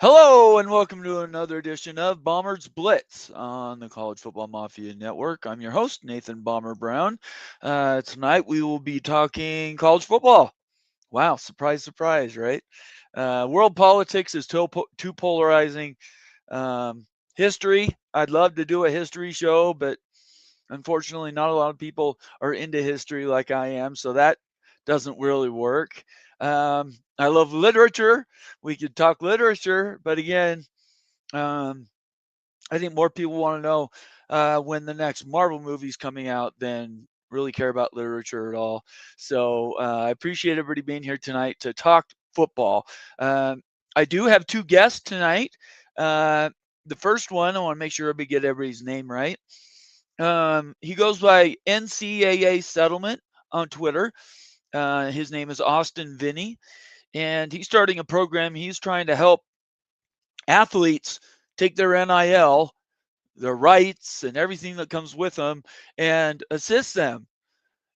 Hello and welcome to another edition of Bombers Blitz on the College Football Mafia Network. I'm your host, Nathan Bomber Brown. Tonight we will be talking college football. Wow, surprise, surprise, right? World politics is too polarizing. Um, History, I'd love to do a history show, but unfortunately, not a lot of people are into history like I am, so that doesn't really work. I love literature. We could talk literature, but again, um, I think more people want to know when the next Marvel movie's coming out than really care about literature at all. So I appreciate everybody being here tonight to talk football. Um, I do have two guests tonight. Uh, the first one, I want to make sure everybody get everybody's name right. He goes by NCAA Settlement on Twitter. His name is Austin Vinny, and he's starting a program. He's trying to help athletes take their NIL, their rights, and everything that comes with them, and assist them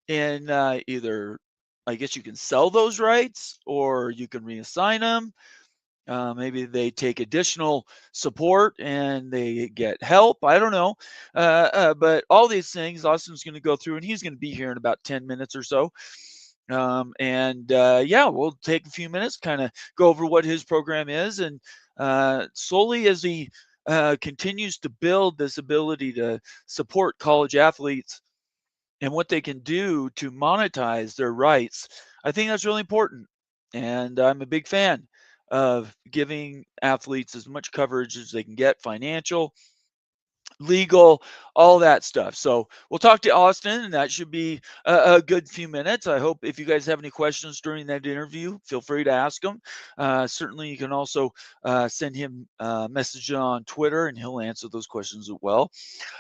in either, I guess you can sell those rights or you can reassign them. Maybe they take additional support and they get help. I don't know. But all these things, Austin's going to go through, and he's going to be here in about 10 minutes or so. Yeah, we'll take a few minutes, kind of go over what his program is, and slowly as he continues to build this ability to support college athletes and what they can do to monetize their rights, I think that's really important. And I'm a big fan of giving athletes as much coverage as they can get, financial, legal, all that stuff. So we'll talk to Austin, and that should be a good few minutes. I hope if you guys have any questions during that interview, feel free to ask them. Certainly, you can also send him a message on Twitter, and he'll answer those questions as well.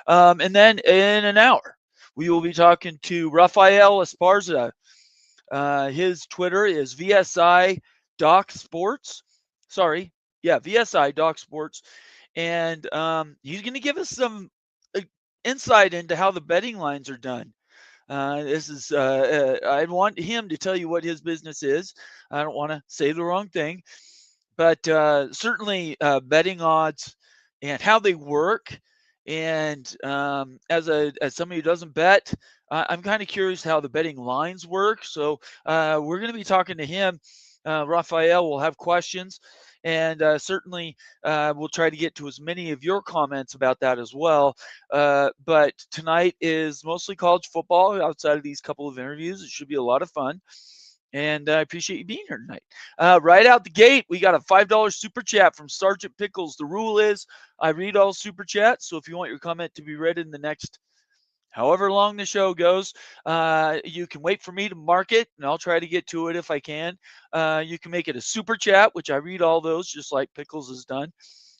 And then in an hour, we will be talking to Raphael Esparza. His Twitter is VSI Doc Sports. Sorry, yeah, VSI Doc Sports, and he's going to give us some uh, insight into how the betting lines are done. This is I want him to tell you what his business is. I don't want to say the wrong thing, but certainly betting odds and how they work. And as somebody who doesn't bet, I'm kind of curious how the betting lines work. So we're going to be talking to him. Raphael will have questions, and certainly we'll try to get to as many of your comments about that as well. But tonight is mostly college football. Outside of these couple of interviews, it should be a lot of fun. And I appreciate you being here tonight. Right out the gate, we got a $5 super chat from Sergeant Pickles. The rule is I read all super chats. So if you want your comment to be read in the next however long the show goes, you can wait for me to mark it, and I'll try to get to it if I can. You can make it a super chat, which I read all those, just like Pickles has done.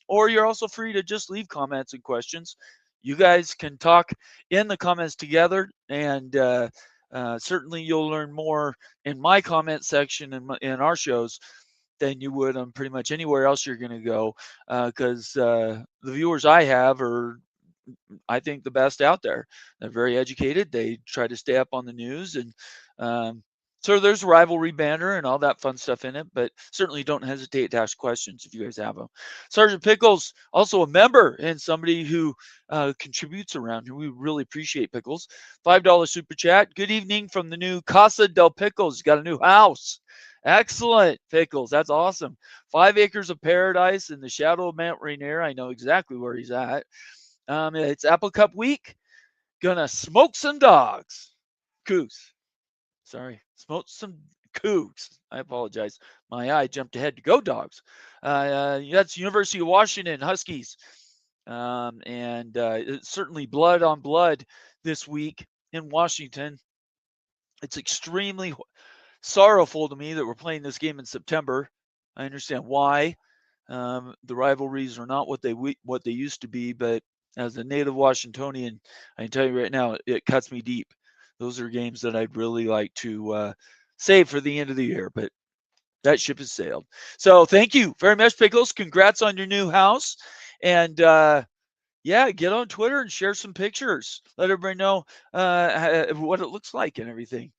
Or you're also free to just leave comments and questions. You guys can talk in the comments together, and certainly you'll learn more in my comment section in our shows than you would on pretty much anywhere else you're going to go, because the viewers I have are, I think, the best out there. They're very educated. They try to stay up on the news, and um, so there's rivalry banner and all that fun stuff in it. But certainly don't hesitate to ask questions if you guys have them. Sergeant Pickles, also a member and somebody who contributes around here. We really appreciate Pickles. $5 super chat. Good evening from the new Casa del Pickles. You got a new house. Excellent, Pickles. That's awesome. 5 acres of paradise in the shadow of Mount Rainier. I know exactly where he's at. It's Apple Cup week. Gonna smoke some dogs. Cougs. Sorry. Smoke some cougs. I apologize. My eye jumped ahead to go dogs. That's University of Washington Huskies. And it's certainly blood on blood this week in Washington. It's extremely sorrowful to me that we're playing this game in September. I understand why. The rivalries are not what they used to be, but as a native Washingtonian, I can tell you right now, it cuts me deep. Those are games that I'd really like to save for the end of the year, but that ship has sailed. So thank you very much, Pickles. Congrats on your new house, and yeah, get on Twitter and share some pictures. Let everybody know what it looks like and everything.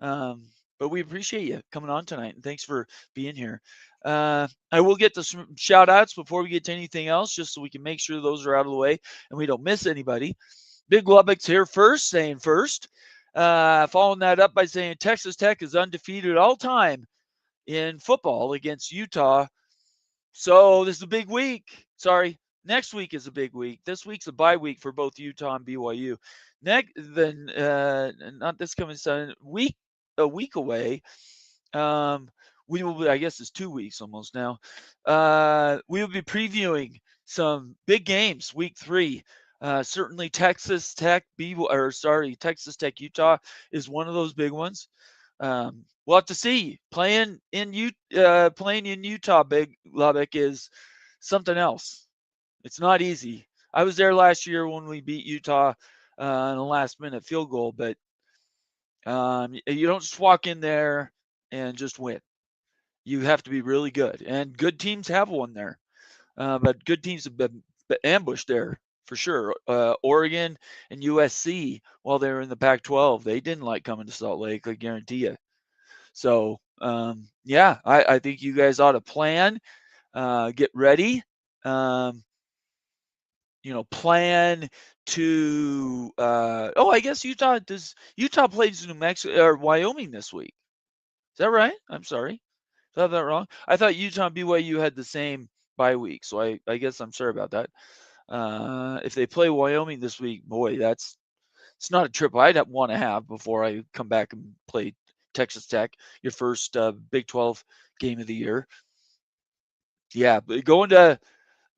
Um, But we appreciate you coming on tonight, and thanks for being here. I will get to some shout outs before we get to anything else, just so we can make sure those are out of the way and we don't miss anybody. Big Lubbock's here first, saying first. Following that up by saying Texas Tech is undefeated all time in football against Utah. So this is a big week. Sorry, next week is a big week. This week's a bye week for both Utah and BYU. Then not this coming Sunday, a week away. We will be, I guess it's 2 weeks almost now. We will be previewing some big games, week 3. Certainly Texas Tech, Texas Tech Utah is one of those big ones. We'll have to see. Playing in Utah, Big Lubbock, is something else. It's not easy. I was there last year when we beat Utah in a last-minute field goal, but you don't just walk in there and just win. You have to be really good, and good teams have won there. But good teams have been ambushed there for sure. Oregon and USC, while they were in the Pac-12, they didn't like coming to Salt Lake, I guarantee you. So, yeah, I think you guys ought to plan, get ready, plan to. I guess Utah plays New Mexico or Wyoming this week. Is that right? I'm sorry. Did I have that wrong? I thought Utah and BYU had the same bye week, so I guess I'm sorry about that. If they play Wyoming this week, boy, it's not a trip I'd want to have before I come back and play Texas Tech, your first Big 12 game of the year. Yeah, but going to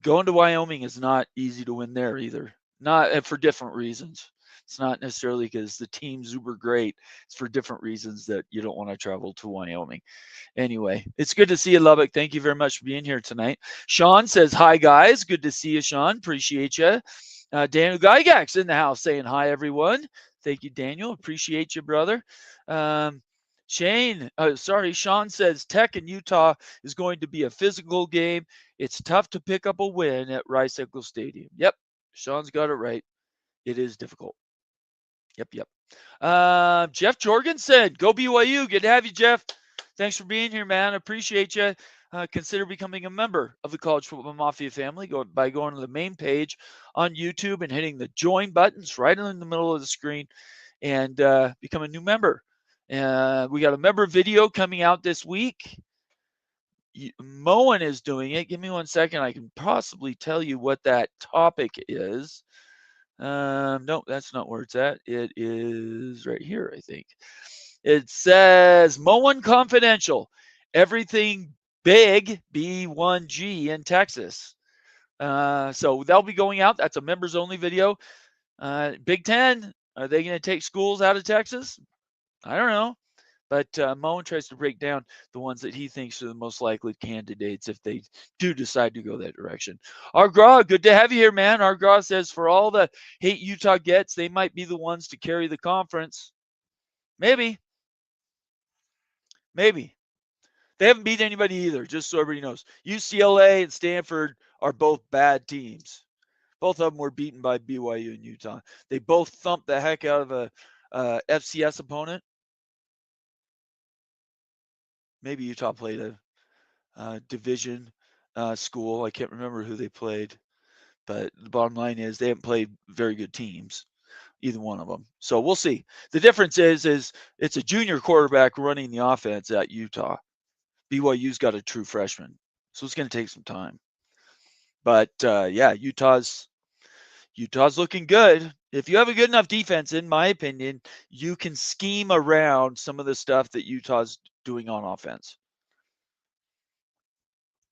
Wyoming is not easy to win there either. Not for different reasons. It's not necessarily because the team's uber great. It's for different reasons that you don't want to travel to Wyoming. Anyway, it's good to see you, Lubbock. Thank you very much for being here tonight. Sean says, hi, guys. Good to see you, Sean. Appreciate you. Daniel Gygax in the house saying hi, everyone. Thank you, Daniel. Appreciate you, brother. Sean says Tech and Utah is going to be a physical game. It's tough to pick up a win at Rice Eccles Stadium. Yep, Sean's got it right. It is difficult. Yep. Jeff Jorgensen, go BYU. Good to have you, Jeff. Thanks for being here, man. I appreciate you. Consider becoming a member of the College Football Mafia family by going to the main page on YouTube and hitting the join buttons right in the middle of the screen and become a new member. We got a member video coming out this week. Moen is doing it. Give me 1 second. I can possibly tell you what that topic is. No, that's not where it's at. It is right here, I think. It says Moen Confidential. Everything big, B1G in Texas. So they'll be going out. That's a members only video. Big Ten, are they going to take schools out of Texas? I don't know. But Moen tries to break down the ones that he thinks are the most likely candidates if they do decide to go that direction. Argraw, good to have you here, man. Argraw says for all the hate Utah gets, they might be the ones to carry the conference. Maybe. They haven't beat anybody either, just so everybody knows. UCLA and Stanford are both bad teams. Both of them were beaten by BYU and Utah. They both thumped the heck out of a FCS opponent. Maybe Utah played a division school. I can't remember who they played, but the bottom line is they haven't played very good teams, either one of them. So we'll see. The difference is it's a junior quarterback running the offense at Utah. BYU's got a true freshman, so it's going to take some time. But yeah, Utah's looking good. If you have a good enough defense, in my opinion, you can scheme around some of the stuff that Utah's doing on offense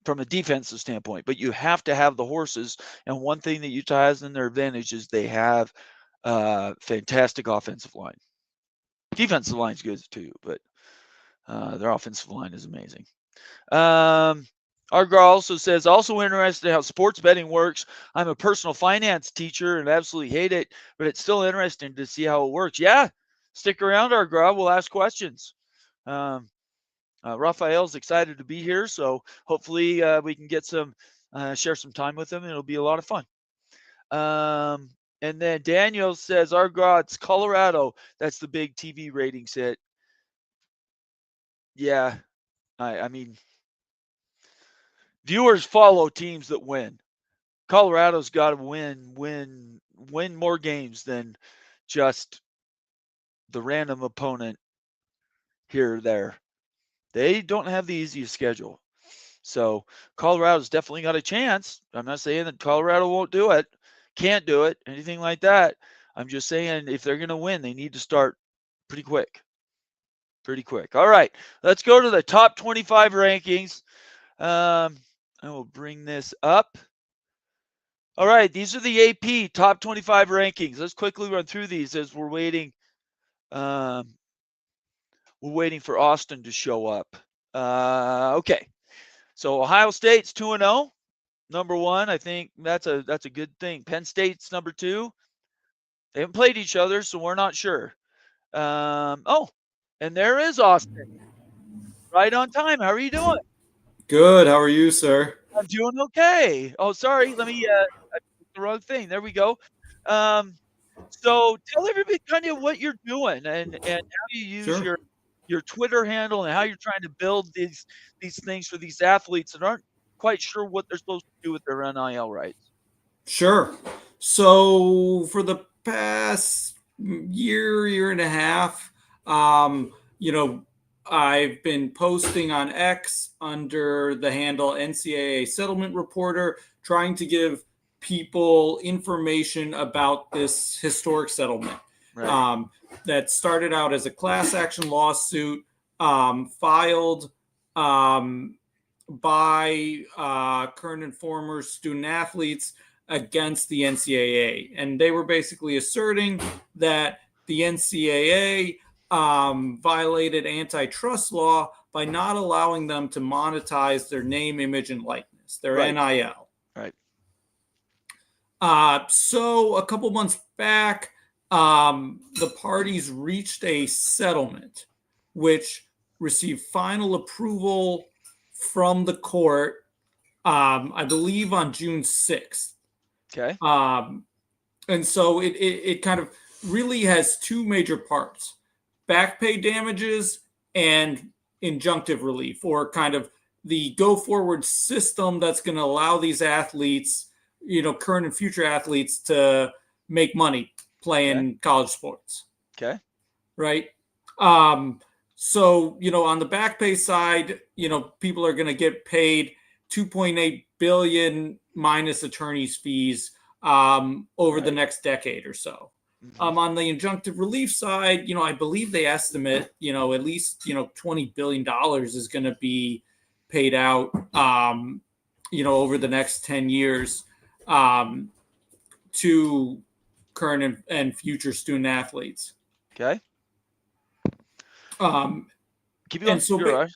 from a defensive standpoint. But you have to have the horses. And one thing that Utah has in their advantage is they have fantastic offensive line. Defensive line's good too, but their offensive line is amazing. Argar also says, also interested in how sports betting works. I'm a personal finance teacher and absolutely hate it, but it's still interesting to see how it works. Yeah, stick around, Argar. We'll ask questions. Raphael's excited to be here, so hopefully we can get share some time with him, and it'll be a lot of fun. And then Daniel says, Argar, it's Colorado. That's the big TV ratings hit. Yeah, I mean, viewers follow teams that win. Colorado's got to win more games than just the random opponent here or there. They don't have the easiest schedule. So Colorado's definitely got a chance. I'm not saying that Colorado won't do it, can't do it, anything like that. I'm just saying if they're going to win, they need to start pretty quick. Pretty quick. All right, let's go to the top 25 rankings. I will bring this up. All right, these are the AP top 25 rankings. Let's quickly run through these as we're waiting. We're waiting for Austin to show up. Okay, so Ohio State's 2-0, number one. I think that's a good thing. Penn State's number two. They haven't played each other, so we're not sure. Oh, and there is Austin, right on time. How are you doing? Good. How are you, sir? I'm doing okay. Oh, sorry. Let me. I picked the wrong thing. There we go. Um, so tell everybody kind of what you're doing and how you use Sure. your Twitter handle and how you're trying to build these things for these athletes that aren't quite sure what they're supposed to do with their NIL rights. Sure. So for the past year and a half, um, you know, I've been posting on X under the handle NCAA Settlement Reporter, trying to give people information about this historic settlement Right. that started out as a class action lawsuit filed by current and former student athletes against the NCAA. And they were basically asserting that the NCAA violated antitrust law by not allowing them to monetize their name, image, and likeness, their Right. NIL. Right. So a couple months back, the parties reached a settlement, which received final approval from the court, I believe on June 6th. Okay. And so it kind of really has two major parts: back pay damages and injunctive relief, or kind of the go forward system that's going to allow these athletes, current and future athletes, to make money playing Okay. college sports. Okay. Right. So, on the back pay side, people are going to get paid 2.8 billion minus attorney's fees over the next decade or so. Mm-hmm. On the injunctive relief side, I believe they estimate, at least, $20 billion is going to be paid out, over the next 10 years to current and future student athletes. Okay. Keep going. And so,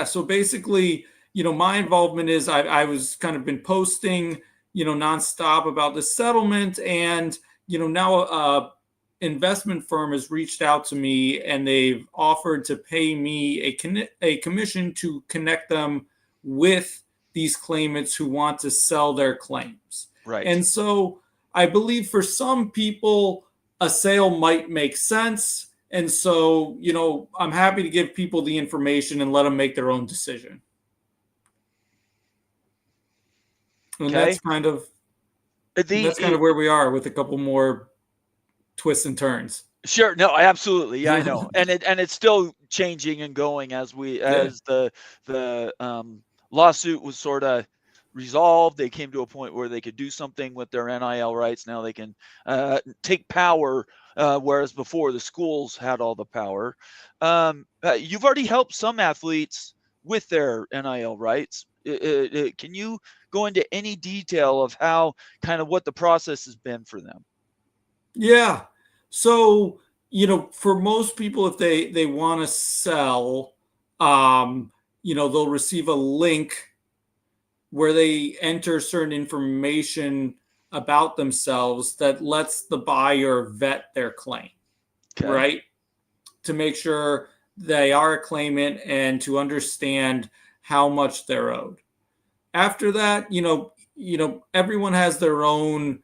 so basically, my involvement is I was kind of been posting, nonstop about the settlement, and now a investment firm has reached out to me and they've offered to pay me a commission to connect them with these claimants who want to sell their claims. Right. And so I believe for some people a sale might make sense. And so, I'm happy to give people the information and let them make their own decision. And that's kind of where we are, with a couple more twists and turns. Sure. No, absolutely. Yeah, I know. And it's still changing and going as the lawsuit was sort of resolved. They came to a point where they could do something with their NIL rights. Now they can take power, whereas before the schools had all the power. You've already helped some athletes with their NIL rights. Can you go into any detail of how, kind of what the process has been for them? Yeah. So, for most people, if they want to sell, they'll receive a link where they enter certain information about themselves that lets the buyer vet their claim, right? To make sure they are a claimant and to understand how much they're owed. After that, everyone has their own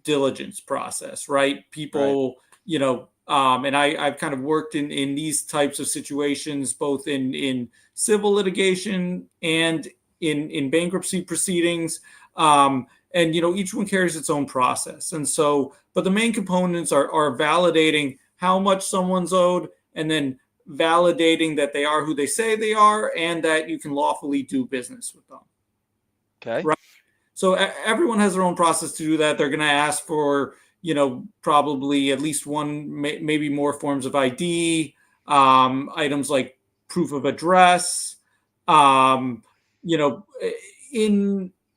diligence process, right? People, And I've kind of worked in these types of situations, both in civil litigation and in bankruptcy proceedings. And each one carries its own process. And so, but the main components are validating how much someone's owed, and then validating that they are who they say they are, and that you can lawfully do business with them. Okay. Right. So everyone has their own process to do that. They're going to ask for, probably at least one, maybe more forms of ID, items like proof of address. In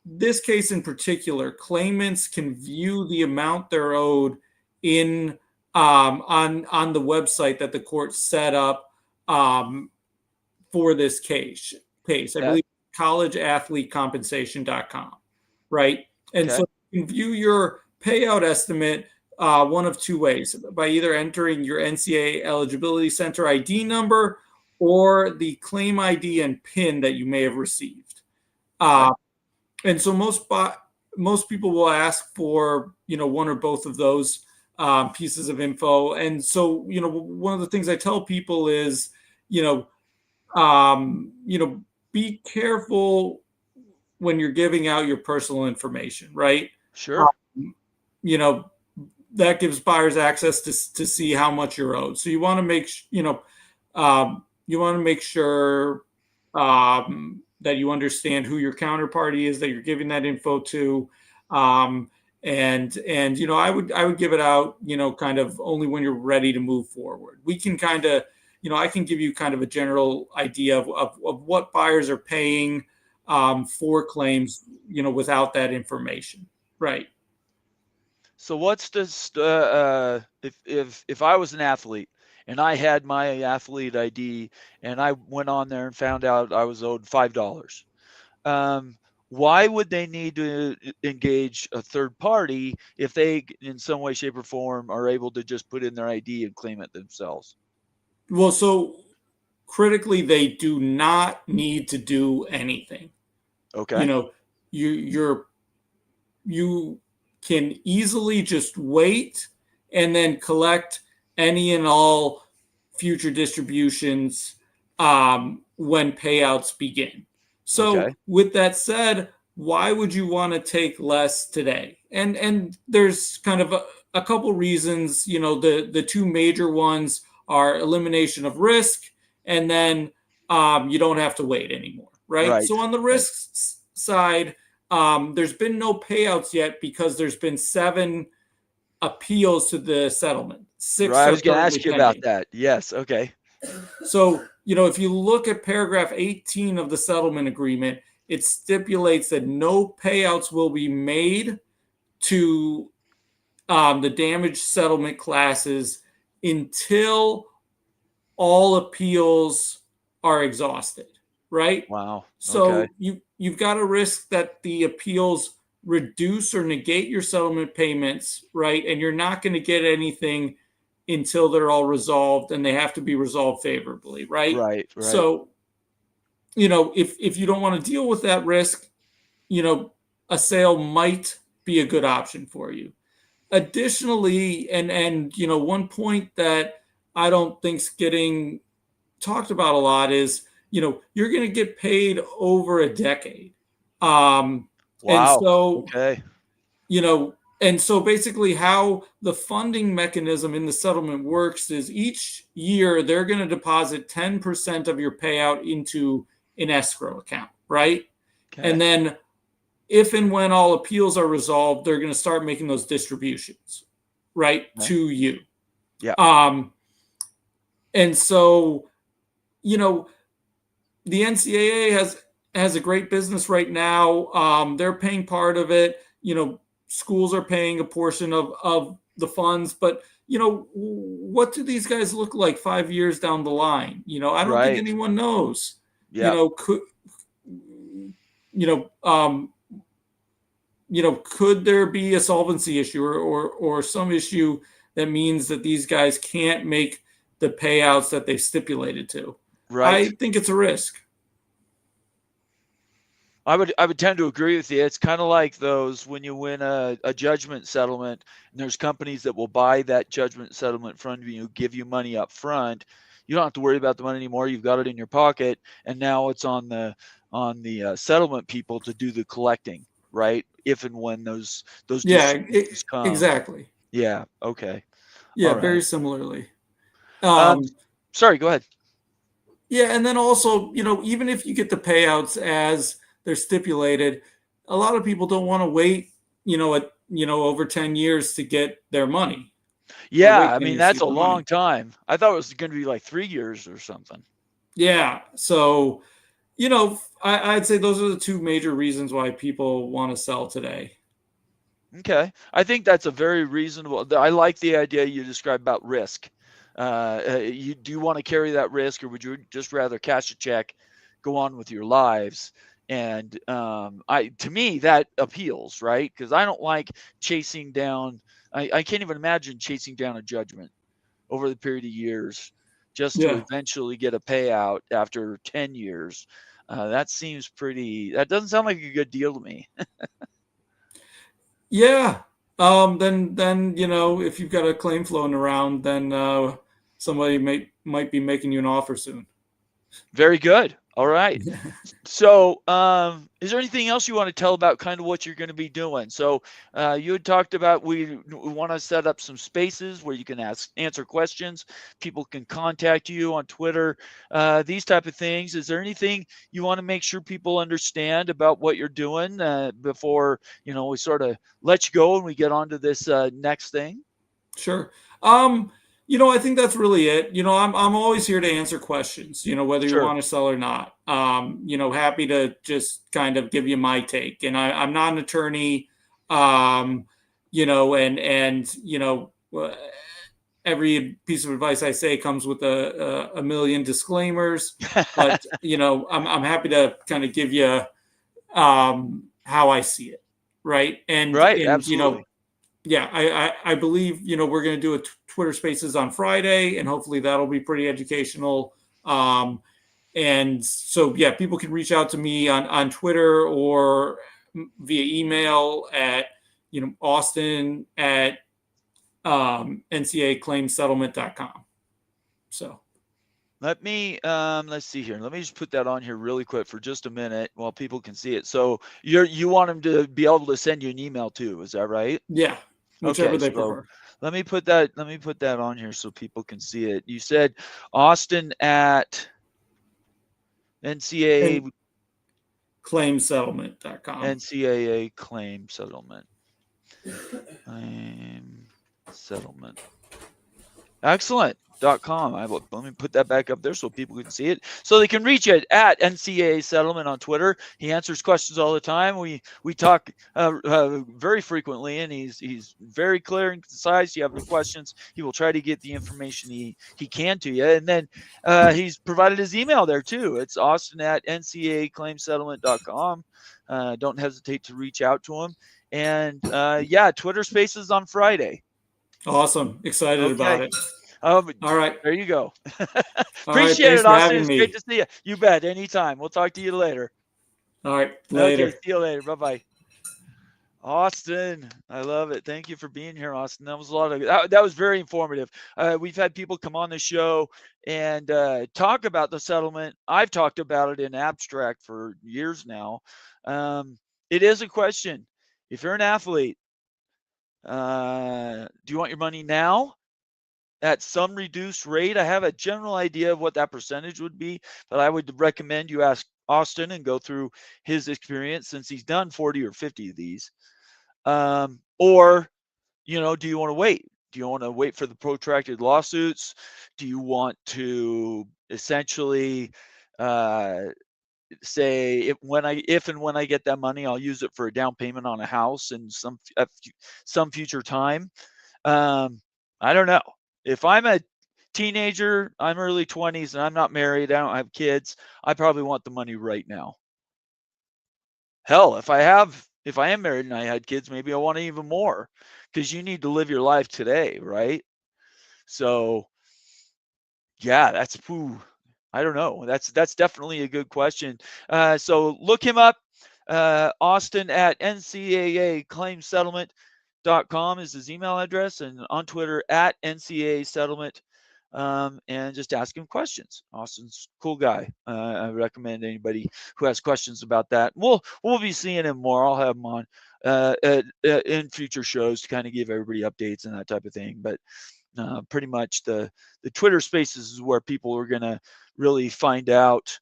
this case in particular, claimants can view the amount they're owed in on the website that the court set up for this case. I believe collegeathletecompensation.com, right? And so you can view your payout estimate one of two ways: by either entering your NCAA Eligibility Center ID number or the claim ID and PIN that you may have received. And so most people will ask for one or both of those pieces of info. And so one of the things I tell people is be careful when you're giving out your personal information, right? Sure. That gives buyers access to see how much you're owed. So you want to make sure that you understand who your counterparty is that you're giving that info to. And I would give it out, kind of only when you're ready to move forward. We can kind of, I can give you kind of a general idea of what buyers are paying for claims, without that information. Right. So what's this, if I was an athlete and I had my athlete ID and I went on there and found out I was owed $5, why would they need to engage a third party if they in some way, shape, or form are able to just put in their ID and claim it themselves? Well, so critically, they do not need to do anything. Okay. You can easily just wait and then collect any and all future distributions when payouts begin. So with that said, why would you want to take less today? And there's kind of a couple reasons. The two major ones are elimination of risk, and then you don't have to wait anymore, right? So on the risk side, there's been no payouts yet because there's been 7 appeals to the settlement. 6 I was going to ask you pending about that. Yes. Okay. So, if you look at paragraph 18 of the settlement agreement, it stipulates that no payouts will be made to the damaged settlement classes until all appeals are exhausted, right? Wow. So you've got to risk that the appeals reduce or negate your settlement payments, right? And you're not going to get anything until they're all resolved, and they have to be resolved favorably, right? Right. So, if you don't want to deal with that risk, a sale might be a good option for you. Additionally, and one point that I don't think's getting talked about a lot is, you're going to get paid over a decade. Wow. And so, and so basically how the funding mechanism in the settlement works is each year they're going to deposit 10% of your payout into an escrow account, right? And then if and when all appeals are resolved, they're going to start making those distributions, right, to you. And so, the NCAA has a great business right now. They're paying part of it. Schools are paying a portion of the funds, but what do these guys look like 5 years down the line? I don't think anyone knows. Could there be a solvency issue or some issue that means that these guys can't make the payouts that they've stipulated to? I think it's a risk. I would tend to agree with you. It's kind of like those when you win a judgment settlement, and there's companies that will buy that judgment settlement from you, give you money up front. You don't have to worry about the money anymore. You've got it in your pocket, and now it's on the settlement people to do the collecting, right? If and when those Yeah, distributions come. exactly. Yeah. Okay. Yeah, All very right. similarly. Um, Um, sorry. Go ahead. yeah, and then also, even if you get the payouts as they're stipulated, a lot of people don't want to wait, over 10 years to get their money or Yeah. wait I 10 mean, years to that's get a their money. long time. I thought it was going to be like 3 years or something. Yeah. So, I'd say those are the two major reasons why people want to sell today. Okay. I think that's a very reasonable. I like the idea you described about risk. You do you want to carry that risk, or would you just rather cash a check, go on with your lives? And to me, that appeals, right? Because I don't like chasing down. I can't even imagine chasing down a judgment over the period of years just to Yeah. eventually get a payout after 10 years. That seems pretty. That doesn't sound like a good deal to me. Yeah. Then if you've got a claim floating around, then somebody might be making you an offer soon. Very good. All right. So, is there anything else you want to tell about kind of what you're going to be doing? So, you had talked about we want to set up some spaces where you can answer questions. People can contact you on Twitter, these type of things. Is there anything you want to make sure people understand about what you're doing before we sort of let you go and we get on to this next thing? Sure. I think that's really it. I'm always here to answer questions, whether you Sure. want to sell or not. Happy to just kind of give you my take. And I'm not an attorney, and every piece of advice I say comes with a million disclaimers. But, I'm happy to kind of give you how I see it. Right. And, Right. and, Absolutely. yeah, I believe we're going to do a Twitter Spaces on Friday, and hopefully that'll be pretty educational. And so yeah, people can reach out to me on Twitter or via email at Austin at ncaclaimsettlement.com. So Let's see here. Let me just put that on here really quick for just a minute while people can see it. So you want them to be able to send you an email too, is that right? yeah, whichever Okay, they so prefer. let me put that on here so people can see it. You said Austin at And NCAA claimsettlement.com. NCAA claim settlement. Claim settlement. Excellent. .com. Let me put that back up there so people can see it. So they can reach it at NCAA Settlement on Twitter. He answers questions all the time. We talk very frequently, and he's very clear and concise. You have any questions, he will try to get the information he can to you. And then he's provided his email there too. It's Austin at NCAAClaimSettlement.com. Don't hesitate to reach out to him. And Twitter Spaces on Friday. Awesome. Excited about Okay. it. All right. There you go. All right. Appreciate Thanks it, for Austin. having It's great me. to see you. You bet. Anytime. We'll talk to you later. All right. Okay. Later. See you later. Bye-bye. Austin, I love it. Thank you for being here, Austin. That was a lot of that was very informative. We've had people come on the show and talk about the settlement. I've talked about it in abstract for years now. It is a question. If you're an athlete, do you want your money now? At some reduced rate. I have a general idea of what that percentage would be, but I would recommend you ask Austin and go through his experience since he's done 40 or 50 of these. Or, do you want to wait? Do you want to wait for the protracted lawsuits? Do you want to essentially say if and when I get that money, I'll use it for a down payment on a house in some future time? I don't know. If I'm a teenager, I'm early 20s, and I'm not married, I don't have kids, I probably want the money right now. Hell, if I am married and I had kids, maybe I want even more because you need to live your life today, right? So, yeah, I don't know. That's definitely a good question. So look him up. Austin at NCAAclaimsettlement.com is his email address, and on Twitter at NCAA Settlement. And just ask him questions. Austin's a cool guy. I recommend anybody who has questions about that. We'll be seeing him more. I'll have him on in future shows to kind of give everybody updates and that type of thing. But pretty much the Twitter Spaces is where people are going to really find out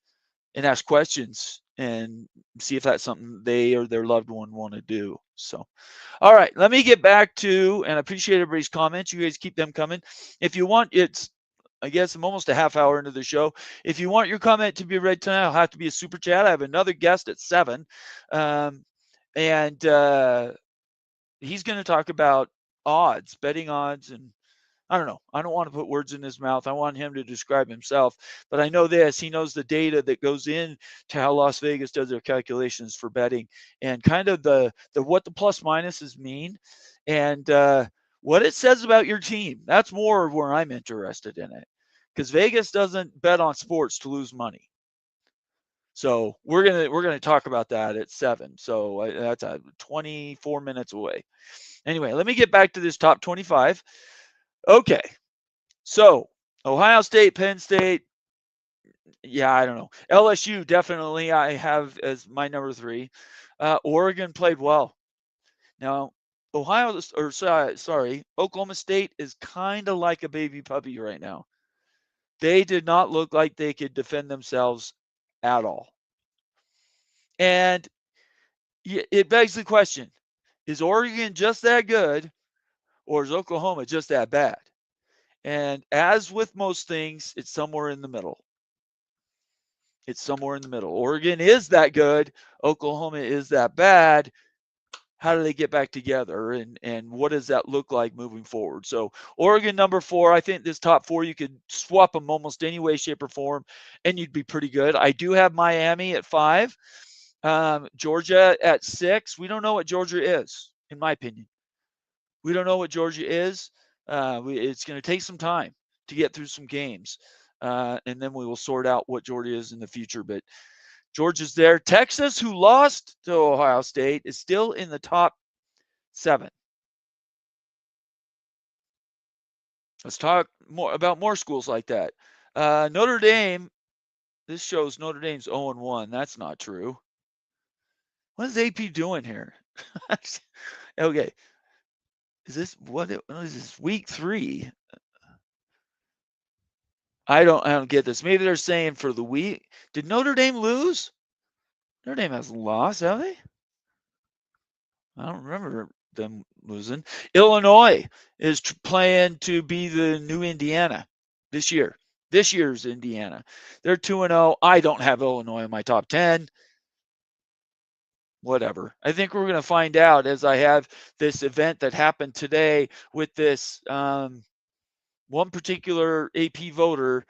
and ask questions and see if that's something they or their loved one want to do. So, all right, let me get back to, and I appreciate everybody's comments. You guys keep them coming. If you want, I guess I'm almost a half hour into the show. If you want your comment to be read tonight, I'll have to be a super chat. I have another guest at 7. And he's going to talk about odds, betting odds, and I don't know. I don't want to put words in his mouth. I want him to describe himself. But I know this. He knows the data that goes in to how Las Vegas does their calculations for betting and kind of the what the plus minuses mean and what it says about your team. That's more where I'm interested in it. Because Vegas doesn't bet on sports to lose money. So we're gonna talk about that at 7. So that's 24 minutes away. Anyway, let me get back to this top 25. Okay, so Ohio State, Penn State, yeah, I don't know. LSU definitely I have as my number 3. Oregon played well. Now, Oklahoma State is kind of like a baby puppy right now. They did not look like they could defend themselves at all. And it begs the question, is Oregon just that good or is Oklahoma just that bad? And as with most things, it's somewhere in the middle. It's somewhere in the middle. Oregon is that good. Oklahoma is that bad. How do they get back together? And what does that look like moving forward? So Oregon number 4, I think this top 4, you could swap them almost any way, shape, or form, and you'd be pretty good. I do have Miami at 5. Georgia at 6. We don't know what Georgia is, in my opinion. We don't know what Georgia is. It's going to take some time to get through some games. And then we will sort out what Georgia is in the future. But Georgia's there. Texas, who lost to Ohio State, is still in the top 7. Let's talk more about more schools like that. Notre Dame, this shows Notre Dame's 0-1. That's not true. What is AP doing here? Okay. Is this what is this, week 3? I don't get this. Maybe they're saying for the week. Did Notre Dame lose? Notre Dame hasn't lost, have they? I don't remember them losing. Illinois is playing to be the new Indiana this year. This year's Indiana. They're 2-0. I don't have Illinois in my top 10. Whatever. I think we're going to find out as I have this event that happened today with this one particular AP voter.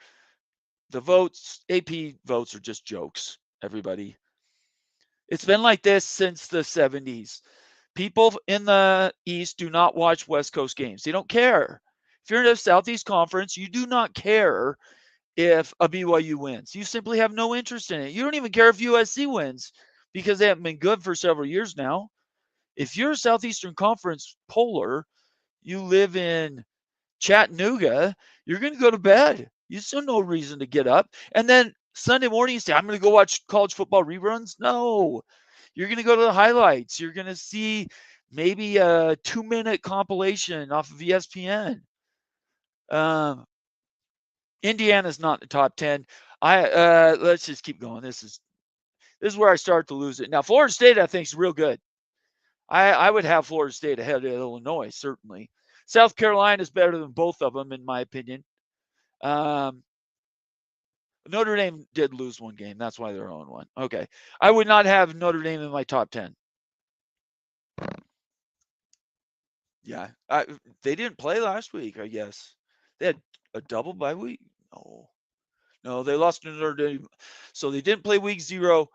The AP votes are just jokes, everybody. It's been like this since the 70s. People in the East do not watch West Coast games. They don't care. If you're in the Southeast Conference, you do not care if a BYU wins. You simply have no interest in it. You don't even care if USC wins because they haven't been good for several years now. If you're a Southeastern Conference polar, you live in Chattanooga, you're going to go to bed. You still no reason to get up. And then Sunday morning, you say, I'm going to go watch college football reruns. No, you're going to go to the highlights. You're going to see maybe a 2-minute compilation off of ESPN. Indiana's not in the top 10. Let's just keep going. This is where I start to lose it. Now, Florida State, I think, is real good. I would have Florida State ahead of Illinois, certainly. South Carolina is better than both of them, in my opinion. Notre Dame did lose one game. That's why they're 0-1. Okay. I would not have Notre Dame in my top 10. Yeah. They didn't play last week, I guess. They had a double bye week? No, they lost to Notre Dame. So they didn't play week 0,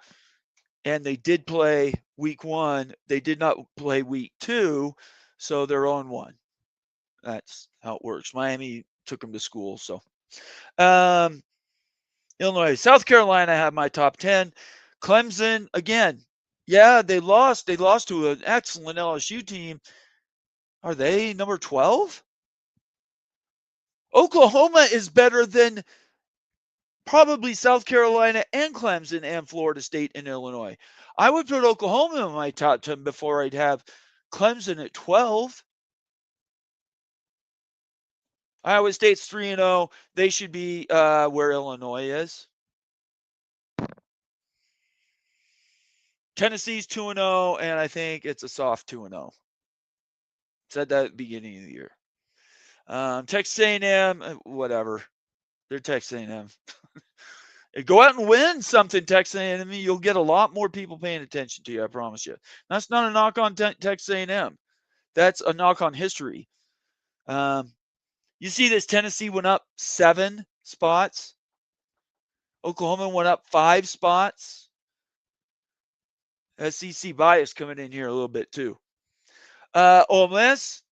and they did play week 1. They did not play week 2, so they're 0-1. That's how it works. Miami took them to school. So, Illinois, South Carolina, I have my top 10. Clemson, again, Yeah, they lost. They lost to an excellent LSU team. Are they number 12? Oklahoma is better than probably South Carolina and Clemson and Florida State and Illinois. I would put Oklahoma in my top 10 before I'd have Clemson at 12. Iowa State's 3-0. They should be where Illinois is. Tennessee's 2-0, and I think it's a soft 2-0. Said that at the beginning of the year. Texas A&M, whatever. They're Texas A&M. Go out and win something, Texas A&M. You'll get a lot more people paying attention to you, I promise you. That's not a knock on Texas A&M. That's a knock on history. You see this, Tennessee went up 7 spots. Oklahoma went up 5 spots. SEC bias coming in here a little bit too. Ole Miss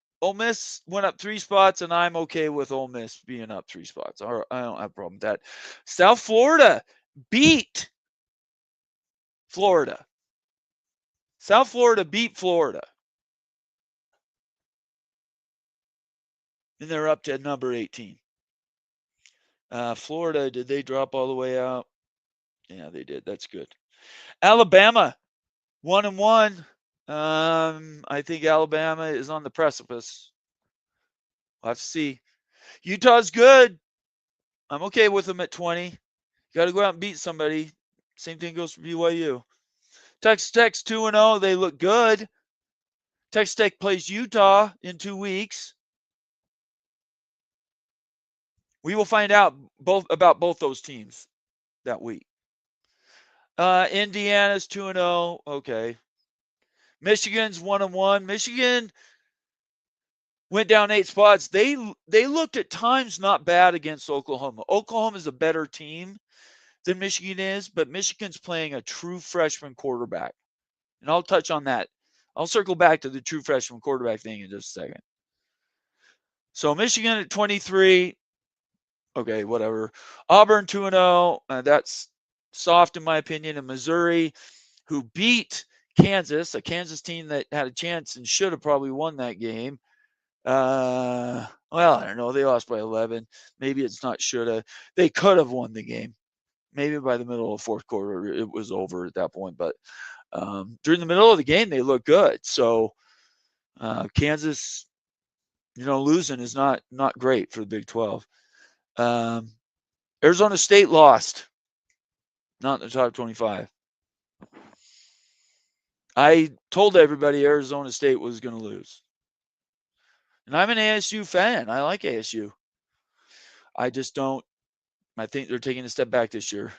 went up 3 spots, and I'm okay with Ole Miss being up 3 spots. I don't have a problem with that. South Florida beat Florida. South Florida beat Florida. And they're up to number 18. Florida, did they drop all the way out? Yeah, they did. That's good. Alabama, 1-1. I think Alabama is on the precipice. We'll have to see. Utah's good. I'm okay with them at 20. You got to go out and beat somebody. Same thing goes for BYU. Texas Tech's 2-0. They look good. Texas Tech plays Utah in 2 weeks. We will find out about both those teams that week. Indiana's 2-0. Okay. Michigan's 1-1. Michigan went down 8 spots. They looked at times not bad against Oklahoma. Oklahoma's a better team than Michigan is, but Michigan's playing a true freshman quarterback. And I'll touch on that. I'll circle back to the true freshman quarterback thing in just a second. So Michigan at 23. Okay, whatever. Auburn 2-0. That's soft in my opinion. And Missouri, who beat Kansas, a Kansas team that had a chance and should have probably won that game. Well, I don't know. They lost by 11. Maybe it's not should have. They could have won the game. Maybe by the middle of the fourth quarter, it was over at that point. But during the middle of the game, they look good. So Kansas, losing is not great for the Big 12. Arizona State lost. Not in the top 25. I told everybody Arizona State was going to lose. And I'm an ASU fan. I like ASU. I just don't. I think they're taking a step back this year.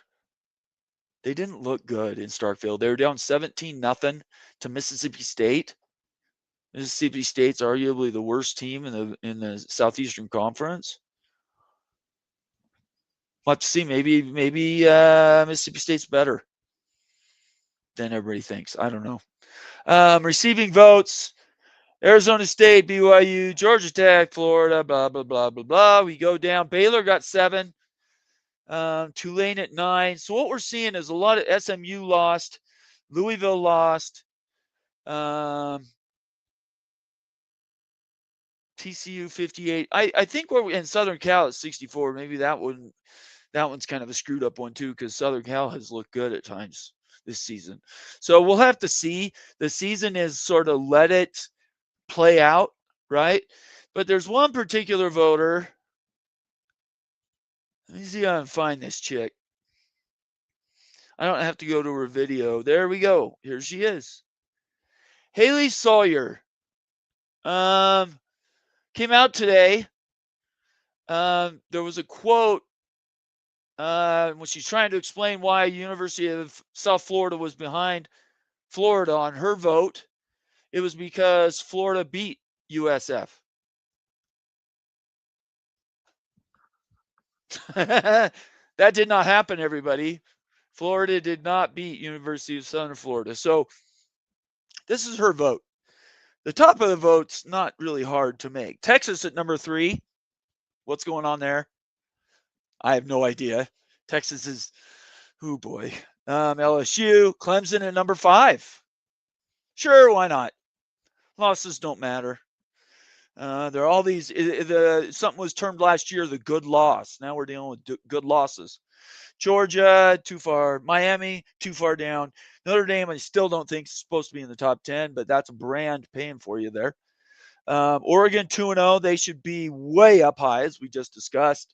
They didn't look good in Starkville. They were down 17-0 to Mississippi State. Mississippi State's arguably the worst team in the Southeastern Conference. We'll have to see. Maybe Mississippi State's better than everybody thinks. I don't know. Receiving votes: Arizona State, BYU, Georgia Tech, Florida, blah, blah, blah, blah, blah. We go down. Baylor got 7. Tulane at 9. So what we're seeing is a lot of SMU lost. Louisville lost. TCU 58. I think we're in Southern Cal at 64. Maybe that one's kind of a screwed up one too, because Southern Cal has looked good at times this season. So we'll have to see. The season is sort of let it play out, right? But there's one particular voter. Let me see how I can find this chick. I don't have to go to her video. There we go. Here she is. Haley Sawyer. Came out today. There was a quote when she's trying to explain why University of South Florida was behind Florida on her vote. It was because Florida beat USF. That did not happen, everybody. Florida did not beat University of Southern Florida. So this is her vote. The top of the vote's not really hard to make. Texas at number 3. What's going on there? I have no idea. Texas is, oh boy. LSU, Clemson at number 5. Sure, why not? Losses don't matter. There are all these. Something was termed last year the good loss. Now we're dealing with good losses. Georgia, too far. Miami, too far down. Notre Dame, I still don't think is supposed to be in the top 10, but that's a brand paying for you there. Oregon 2-0. They should be way up high, as we just discussed.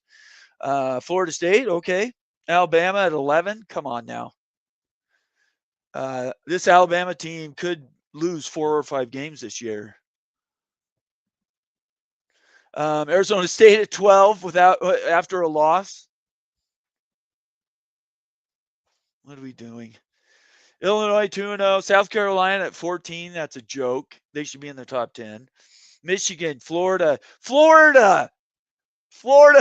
Florida State, okay. Alabama at 11. Come on now. This Alabama team could lose 4 or 5 games this year. Arizona State at 12 after a loss. What are we doing? Illinois 2-0. South Carolina at 14. That's a joke. They should be in the top 10. Michigan, Florida,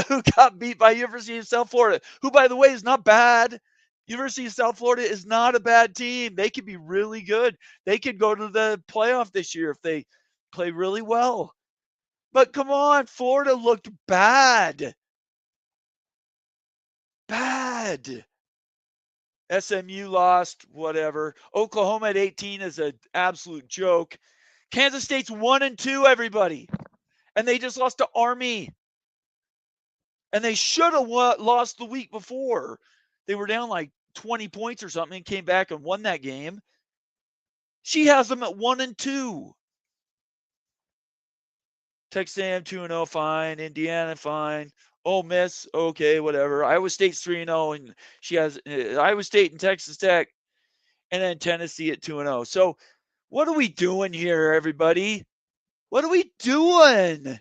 who got beat by University of South Florida, who, by the way, is not bad. University of South Florida is not a bad team. They could be really good. They could go to the playoff this year if they play really well. But come on, Florida looked bad. Bad. SMU lost, whatever. Oklahoma at 18 is an absolute joke. Kansas State's 1-2, everybody. And they just lost to Army. And they should have lost the week before. They were down like 20 points or something and came back and won that game. She has them at 1-2. Texas A&M 2-0, fine. Indiana, fine. Ole Miss, okay, whatever. Iowa State's 3-0, and she has Iowa State and Texas Tech, and then Tennessee at 2-0. So what are we doing here, everybody? What are we doing?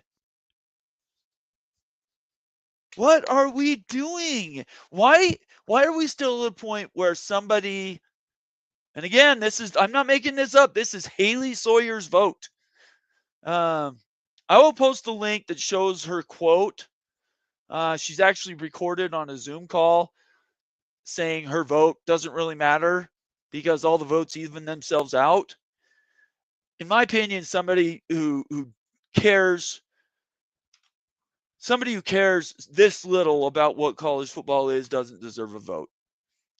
What are we doing? Why are we still at a point where somebody, and again, I'm not making this up. This is Haley Sawyer's vote. I will post the link that shows her quote. She's actually recorded on a Zoom call saying her vote doesn't really matter because all the votes even themselves out. In my opinion, somebody who cares this little about what college football is doesn't deserve a vote.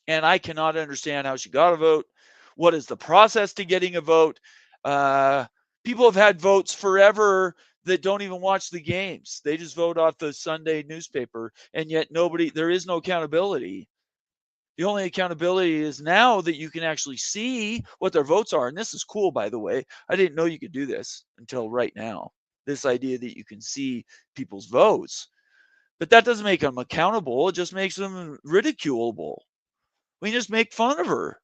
And I cannot understand how she got a vote. What is the process to getting a vote? People have had votes forever that don't even watch the games. They just vote off the Sunday newspaper, and yet there is no accountability. The only accountability is now that you can actually see what their votes are. And this is cool, by the way. I didn't know you could do this until right now. This idea that you can see people's votes. But that doesn't make them accountable. It just makes them ridiculable. We just make fun of her.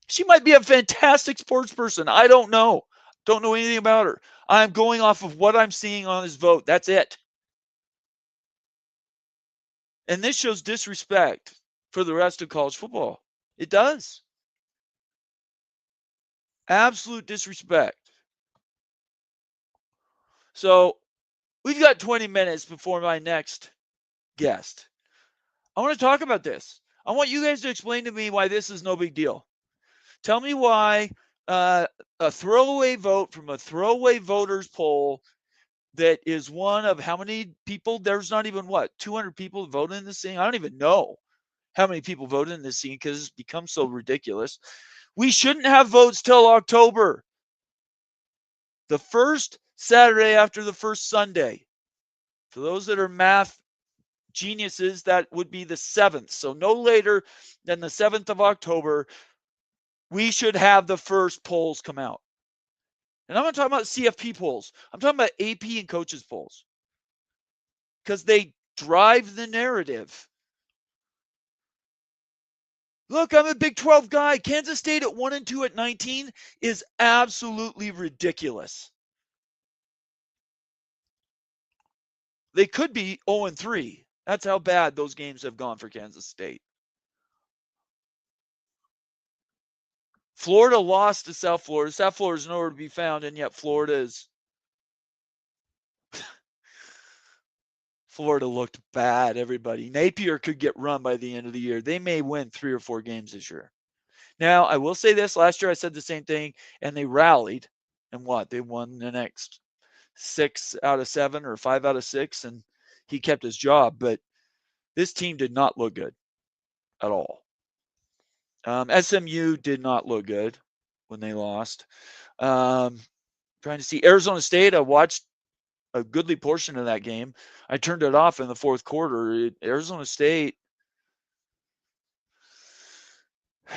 She might be a fantastic sports person. I don't know. Don't know anything about her. I'm going off of what I'm seeing on his vote. That's it. And this shows disrespect for the rest of college football. It does. Absolute disrespect. So we've got 20 minutes before my next guest. I want to talk about this. I want you guys to explain to me why this is no big deal. Tell me why a throwaway vote from a throwaway voters poll that is one of how many people? There's not even 200 people voted in this thing. I don't even know how many people voted in this thing because it's become so ridiculous. We shouldn't have votes till October. The first Saturday after the first Sunday. For those that are math geniuses, that would be the 7th. So no later than the 7th of October, we should have the first polls come out. And I'm not talking about CFP polls. I'm talking about AP and coaches polls. Because they drive the narrative. Look, I'm a Big 12 guy. Kansas State at 1-2 at 19 is absolutely ridiculous. They could be 0-3. That's how bad those games have gone for Kansas State. Florida lost to South Florida. South Florida is nowhere to be found, and yet Florida looked bad, everybody. Napier could get run by the end of the year. They may win 3 or 4 games this year. Now, I will say this. Last year I said the same thing, and they rallied. And they won the next 6 out of 7 or 5 out of 6, and he kept his job. But this team did not look good at all. SMU did not look good. when they lost. Trying to see Arizona State. I watched a goodly portion of that game. I turned it off in the fourth quarter. Arizona State. Boy.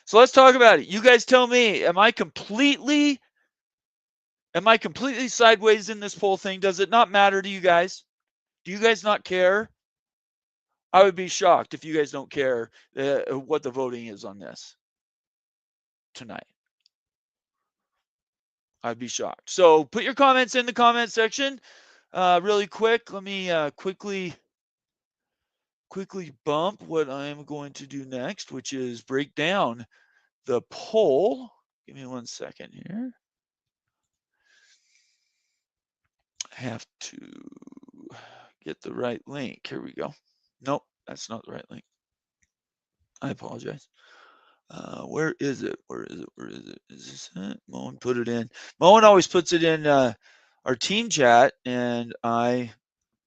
So let's talk about it. You guys tell me, am I completely sideways in this poll thing? Does it not matter to you guys? Do you guys not care? I would be shocked if you guys don't care what the voting is on this tonight. I'd be shocked. So put your comments in the comment section really quick. Let me quickly bump what I am going to do next, which is break down the poll. Give me 1 second here. I have to get the right link. Here we go. Nope, that's not the right link. I apologize. Where is it? Where is it? Where is it? Is this it? Moen put it in. Moen always puts it in our team chat, and I,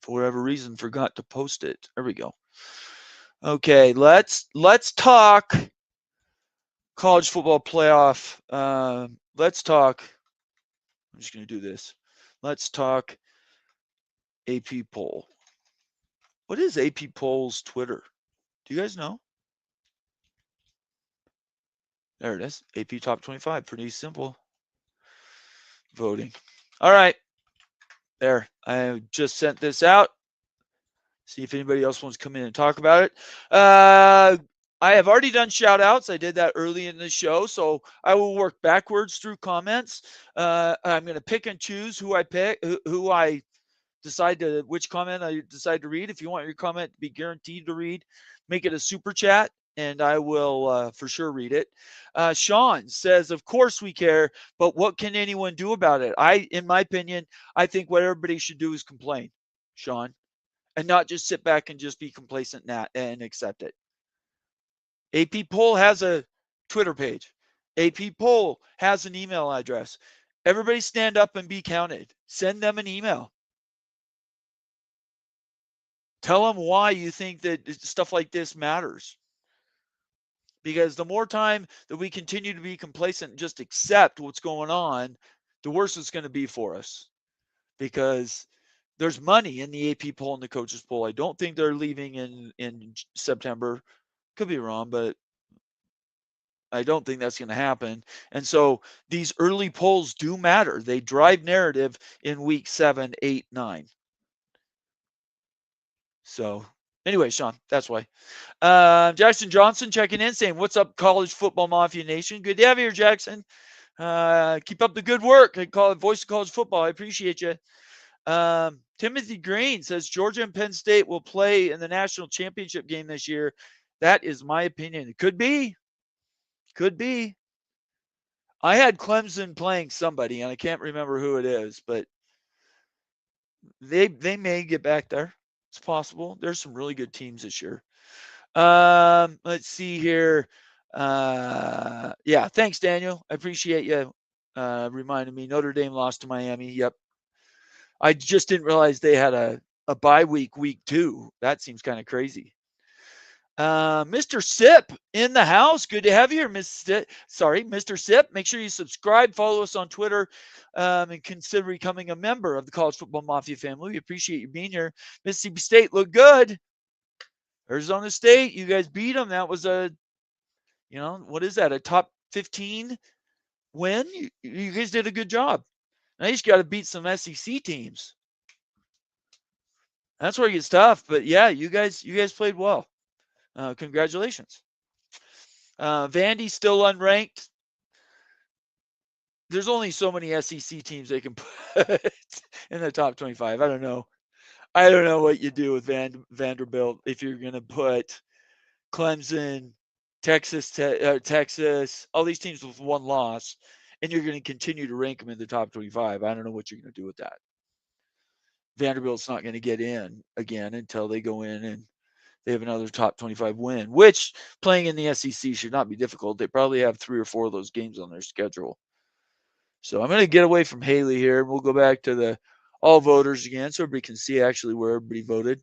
for whatever reason, forgot to post it. There we go. Okay, let's talk college football playoff. Let's talk. I'm just going to do this. Let's talk AP poll. What is AP poll's Twitter? Do you guys know? There it is. AP top 25. Pretty simple voting. All right. There. I just sent this out. See if anybody else wants to come in and talk about it. I have already done shout outs. I did that early in the show, so I will work backwards through comments. I'm going to pick and choose who I pick, who I decide to, which comment I decide to read. If you want your comment to be guaranteed to read, make it a super chat, and I will for sure read it. Sean says, of course we care, but what can anyone do about it? In my opinion, I think what everybody should do is complain, Sean, and not just sit back and just be complacent and accept it. AP Poll has a Twitter page. AP Poll has an email address. Everybody stand up and be counted. Send them an email. Tell them why you think that stuff like this matters. Because the more time that we continue to be complacent and just accept what's going on, the worse it's going to be for us. Because there's money in the AP poll and the coaches poll. I don't think they're leaving in September. Could be wrong, but I don't think that's going to happen. And so these early polls do matter. They drive narrative in week 7, 8, 9. So anyway, Sean, that's why. Jackson Johnson checking in saying, what's up, College Football Mafia Nation? Good to have you here, Jackson. Keep up the good work. I call it Voice of College Football. I appreciate you. Timothy Green says Georgia and Penn State will play in the national championship game this year. That is my opinion. It could be. Could be. I had Clemson playing somebody, and I can't remember who it is, but they may get back there. It's possible. There's some really good teams this year. Let's see here. Yeah, thanks, Daniel. I appreciate you reminding me. Notre Dame lost to Miami. Yep. I just didn't realize they had a bye week 2. That seems kind of crazy. Mr. Sip in the house. Good to have you here, Mr. Sip. Make sure you subscribe, follow us on Twitter, and consider becoming a member of the College Football Mafia family. We appreciate you being here. Mississippi State looked good. Arizona State, you guys beat them. That was what is that? A top 15 win? You guys did a good job. Now you just got to beat some SEC teams. That's where it gets tough. But yeah, you guys played well. Congratulations. Vandy's still unranked. There's only so many SEC teams they can put in the top 25. I don't know what you do with Vanderbilt if you're going to put Clemson, Texas, all these teams with one loss, and you're going to continue to rank them in the top 25. I don't know what you're going to do with that. Vanderbilt's not going to get in again until they go in and they have another top 25 win, which playing in the SEC should not be difficult. They probably have 3 or 4 of those games on their schedule. So I'm going to get away from Haley here. We'll go back to the all voters again so everybody can see actually where everybody voted.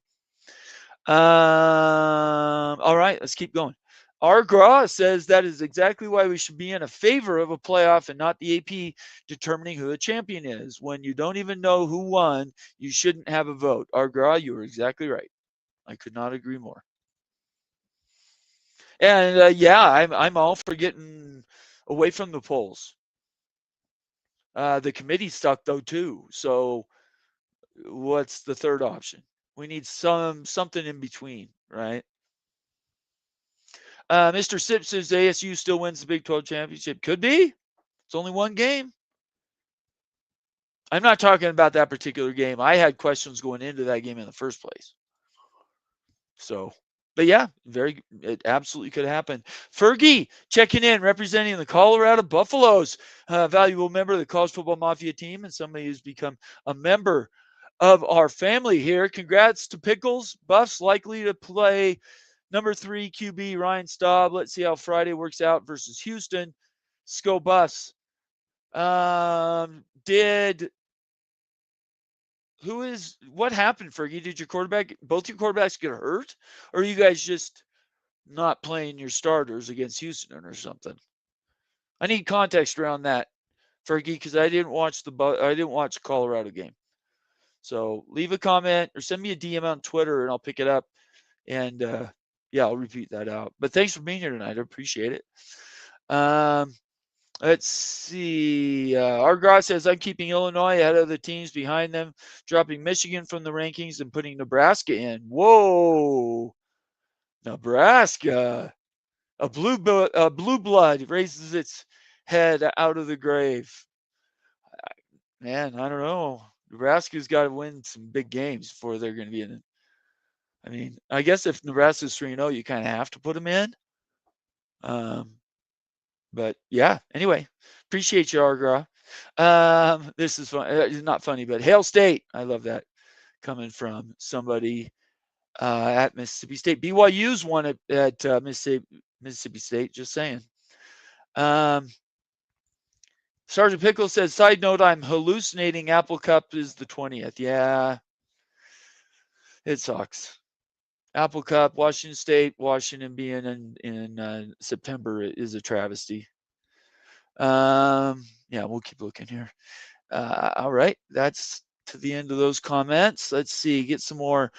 All right, let's keep going. Our Gra says that is exactly why we should be in a favor of a playoff and not the AP determining who the champion is. When you don't even know who won, you shouldn't have a vote. Our Gra, you are exactly right. I could not agree more. And yeah, I'm all for getting away from the polls. The committee's stuck though too. So what's the third option? We need something in between, right? Mr. Sip says ASU still wins the Big 12 championship. Could be. It's only one game. I'm not talking about that particular game. I had questions going into that game in the first place. So, but yeah, it absolutely could happen. Fergie checking in, representing the Colorado Buffaloes, valuable member of the College Football Mafia team, and somebody who's become a member of our family here. Congrats to Pickles. Buffs likely to play number 3 QB Ryan Staub. Let's see how Friday works out versus Houston. Let's go Buffs. What happened, Fergie? Did both your quarterbacks get hurt? Or are you guys just not playing your starters against Houston or something? I need context around that, Fergie, because I didn't watch the Colorado game. So leave a comment or send me a DM on Twitter and I'll pick it up. And yeah, I'll repeat that out. But thanks for being here tonight. I appreciate it. Let's see. Argos says, I'm keeping Illinois ahead of the teams behind them, dropping Michigan from the rankings and putting Nebraska in. Whoa. Nebraska. A blue blood raises its head out of the grave. Man, I don't know. Nebraska's got to win some big games before they're going to be in it. I mean, I guess if Nebraska's 3-0, you kind of have to put them in. But yeah, anyway, appreciate you, Argra. This is fun. It's not funny, but Hail State. I love that coming from somebody at Mississippi State. BYU's won at Mississippi State. Just saying. Sergeant Pickle says, side note, I'm hallucinating Apple Cup is the 20th. Yeah, it sucks. Apple Cup, Washington State, Washington being in September is a travesty. Yeah, we'll keep looking here. All right, that's to the end of those comments. Let's see, get some more.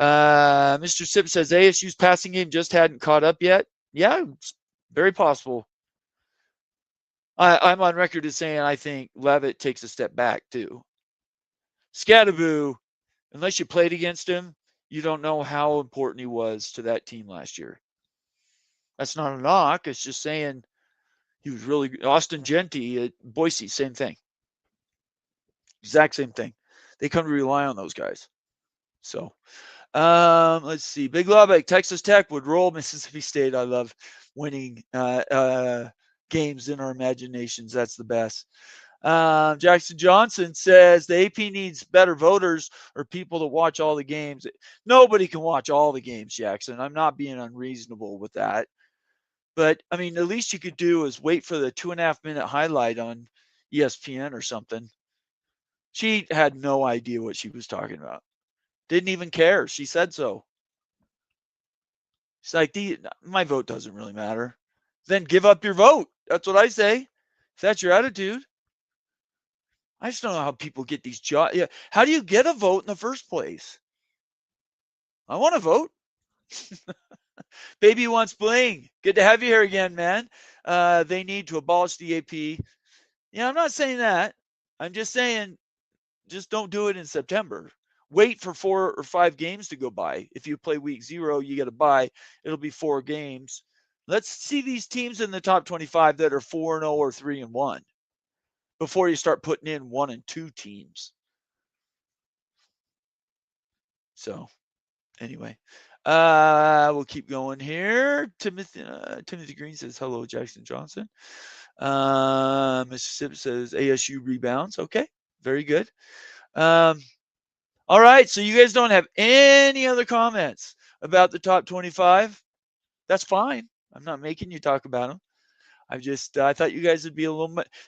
Mr. Sip says ASU's passing game just hadn't caught up yet. Yeah, it's very possible. I'm on record as saying I think Leavitt takes a step back too. Scattaboo, unless you played against him, you don't know how important he was to that team last year. That's not a knock. It's just saying he was really good. Austin Genty at Boise, same thing. Exact same thing. They come to rely on those guys. So, let's see. Big Lubbock, Texas Tech would roll Mississippi State. I love winning games in our imaginations. That's the best. Jackson Johnson says the AP needs better voters or people to watch all the games. Nobody can watch all the games, Jackson. I'm not being unreasonable with that. But, I mean, the least you could do is wait for the 2.5-minute highlight on ESPN or something. She had no idea what she was talking about. Didn't even care. She said so. She's like, my vote doesn't really matter. Then give up your vote. That's what I say. If that's your attitude. I just don't know how people get these jobs. Yeah. How do you get a vote in the first place? I want to vote. Baby wants bling. Good to have you here again, man. They need to abolish the AP. Yeah, I'm not saying that. I'm just saying, just don't do it in September. Wait for 4 or 5 games to go by. If you play week 0, you got to buy. It'll be 4 games. Let's see these teams in the top 25 that are 4-0 or 3-1 before you start putting in 1 and 2 teams. So, anyway, we'll keep going here. Timothy Green says, hello, Jackson Johnson. Mississippi says ASU rebounds. Okay, very good. All right, so you guys don't have any other comments about the top 25? That's fine. I'm not making you talk about them. I thought you guys would be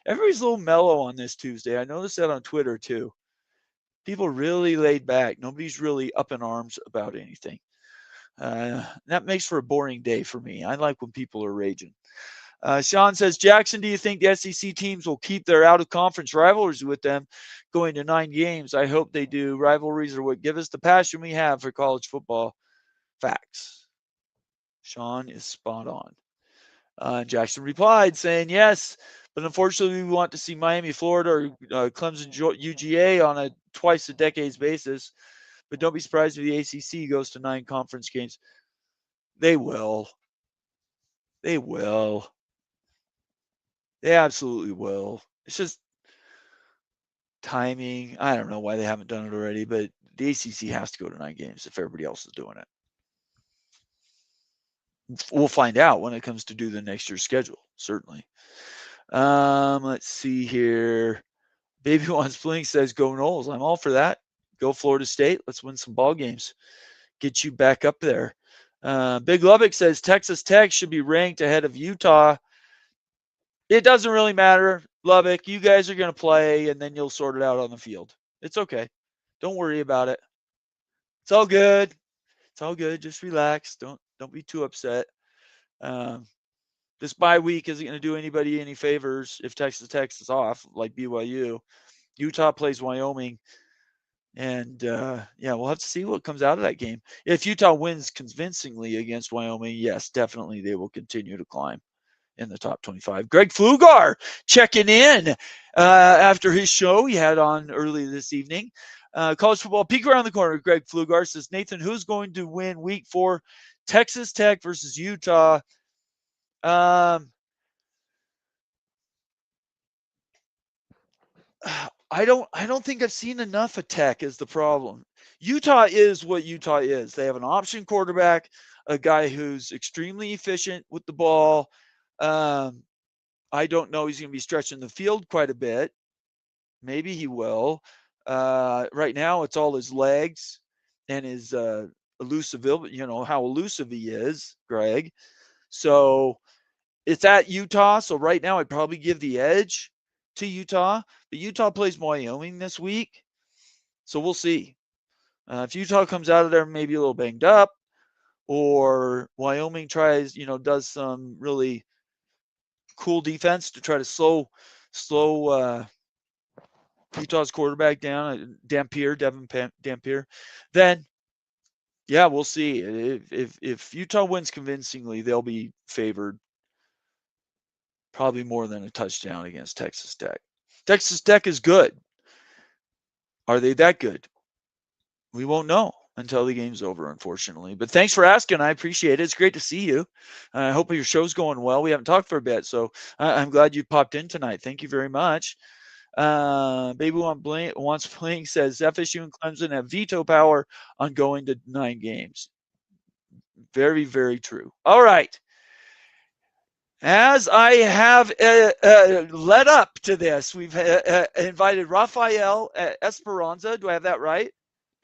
everybody's a little mellow on this Tuesday. I noticed that on Twitter too. People really laid back. Nobody's really up in arms about anything. That makes for a boring day for me. I like when people are raging. Sean says, Jackson, do you think the SEC teams will keep their out-of-conference rivalries with them going to 9 games? I hope they do. Rivalries are what give us the passion we have for college football. Facts. Sean is spot on. Jackson replied saying, yes, but unfortunately we want to see Miami, Florida, or Clemson, UGA on a twice-a-decades basis. But don't be surprised if the ACC goes to 9 conference games. They will. They will. They absolutely will. It's just timing. I don't know why they haven't done it already, but the ACC has to go to 9 games if everybody else is doing it. We'll find out when it comes to do the next year's schedule, certainly. Let's see here. Baby Wants Blink says, go Noles. I'm all for that. Go Florida State. Let's win some ball games. Get you back up there. Big Lubbock says, Texas Tech should be ranked ahead of Utah. It doesn't really matter, Lubbock. You guys are going to play, and then you'll sort it out on the field. It's okay. Don't worry about it. It's all good. It's all good. Just relax. Don't be too upset. This bye week isn't going to do anybody any favors if Texas Tech is off, like BYU. Utah plays Wyoming. And, we'll have to see what comes out of that game. If Utah wins convincingly against Wyoming, yes, definitely they will continue to climb in the top 25. Greg Flugar checking in after his show he had on early this evening. College football peek around the corner. Greg Flugar says, Nathan, who's going to win week 4? Texas Tech versus Utah. I don't think I've seen enough of Tech is the problem. Utah is what Utah is. They have an option quarterback, a guy who's extremely efficient with the ball. I don't know. He's going to be stretching the field quite a bit. Maybe he will. Right now, it's all his legs and his elusive, how elusive he is, Greg. So it's at Utah. So right now, I'd probably give the edge to Utah. But Utah plays Wyoming this week. So we'll see. If Utah comes out of there maybe a little banged up, or Wyoming tries, does some really cool defense to try to slow Utah's quarterback down, Devin Dampier, then we'll see. If Utah wins convincingly, they'll be favored probably more than a touchdown against Texas Tech. Texas Tech is good. Are they that good? We won't know until the game's over, unfortunately. But thanks for asking. I appreciate it. It's great to see you. I hope your show's going well. We haven't talked for a bit, so I'm glad you popped in tonight. Thank you very much. Baby Wants Playing says FSU and Clemson have veto power on going to 9 games. Very, very true. All right. As I have led up to this, we've invited Raphael Esparza. Do I have that right?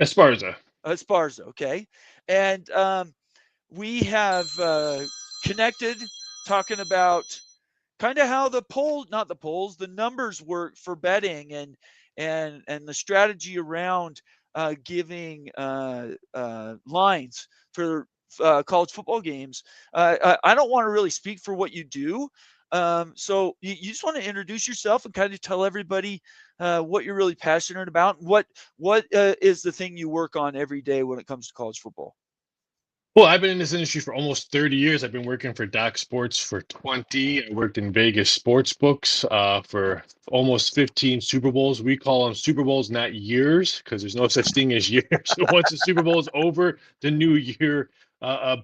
Esparza. Esparza, okay. And we have connected talking about kind of how the numbers work for betting and the strategy around giving lines for college football games. I don't want to really speak for what you do. So you just want to introduce yourself and kind of tell everybody what you're really passionate about. What is the thing you work on every day when it comes to college football? Well, I've been in this industry for almost 30 years. I've been working for Doc Sports for 20. I worked in Vegas sports books for almost 15 Super Bowls. We call them Super Bowls, not years, because there's no such thing as years. Once the Super Bowl is over, the new year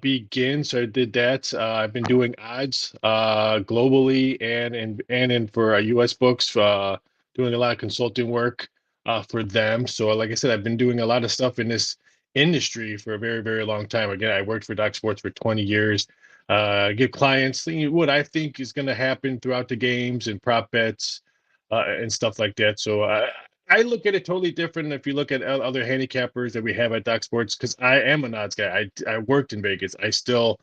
begins. So I did that. I've been doing odds globally and for U.S. books, doing a lot of consulting work for them. So like I said, I've been doing a lot of stuff in this industry for a very, very long time. Again, I worked for Doc Sports for 20 years. Give clients what I think is going to happen throughout the games and prop bets and stuff like that. So I look at it totally different if you look at other handicappers that we have at Doc Sports, because I am an odds guy. I worked in Vegas. I still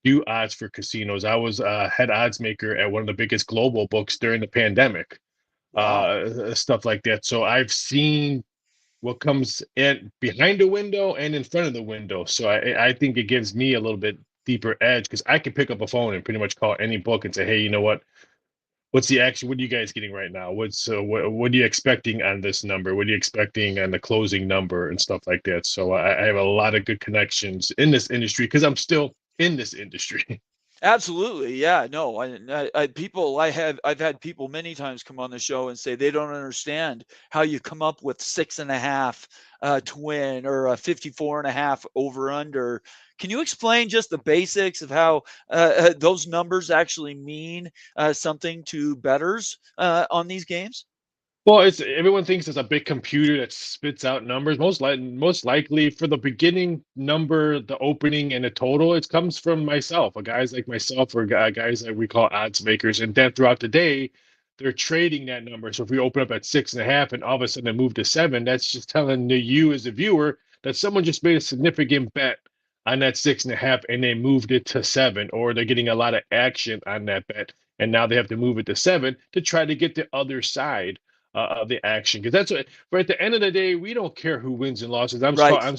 do odds for casinos. I was head odds maker at one of the biggest global books during the pandemic. Wow. Stuff like that. So I've seen what comes in behind the window and in front of the window. So I think it gives me a little bit deeper edge because I can pick up a phone and pretty much call any book and say, hey, you know what's the action? What are you guys getting right now? What are you expecting on this number? What are you expecting on the closing number and stuff like that? So I have a lot of good connections in this industry because I'm still in this industry. Absolutely, yeah. No, I've had people many times come on the show and say they don't understand how you come up with 6.5 to win or a 54.5 over under. Can you explain just the basics of how those numbers actually mean something to bettors on these games? Well, it's everyone thinks it's a big computer that spits out numbers. Most likely for the beginning number, the opening, and the total, it comes from myself, or guys like myself, or guys that we call odds makers. And then throughout the day, they're trading that number. So if we open up at 6.5 and all of a sudden it moved to 7, that's just telling you as a viewer that someone just made a significant bet on that 6.5 and they moved it to 7, or they're getting a lot of action on that bet. And now they have to move it to 7 to try to get the other side of the action because that's what. But at the end of the day, we don't care who wins and losses. Right. I'm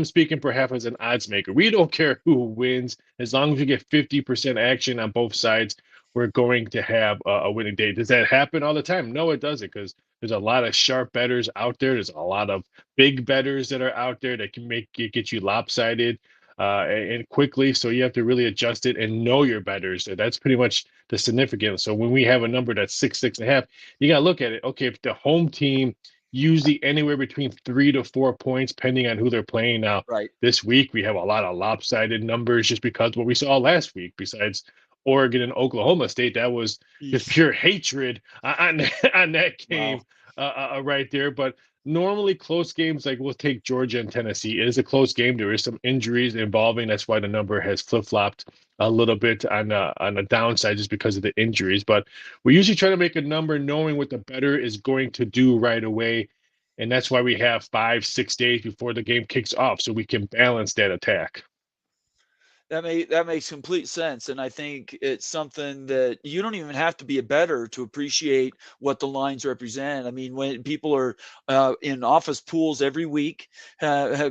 speaking perhaps as an odds maker. We don't care who wins as long as we get 50% action on both sides. We're going to have a winning day. Does that happen all the time? No, it doesn't because there's a lot of sharp bettors out there. There's a lot of big bettors that are out there that can get you lopsided and quickly. So you have to really adjust it and know your bettors. That's pretty much the significance. So when we have a number that's 6.5, you got to look at it. Okay, if the home team usually anywhere between 3 to 4 points, depending on who they're playing. Now, Right. this week we have a lot of lopsided numbers just because what we saw last week. Besides Oregon and Oklahoma State, that was just Eesh. pure hatred on that game Wow. right there. But normally close games, like we'll take Georgia and Tennessee, it is a close game. There is some injuries involving. That's why the number has flip-flopped a little bit on the downside just because of the injuries. But we usually try to make a number knowing what the bettor is going to do right away. And that's why we have 5, 6 days before the game kicks off so we can balance that attack. That makes complete sense, and I think it's something that you don't even have to be a bettor to appreciate what the lines represent. I mean, when people are in office pools every week,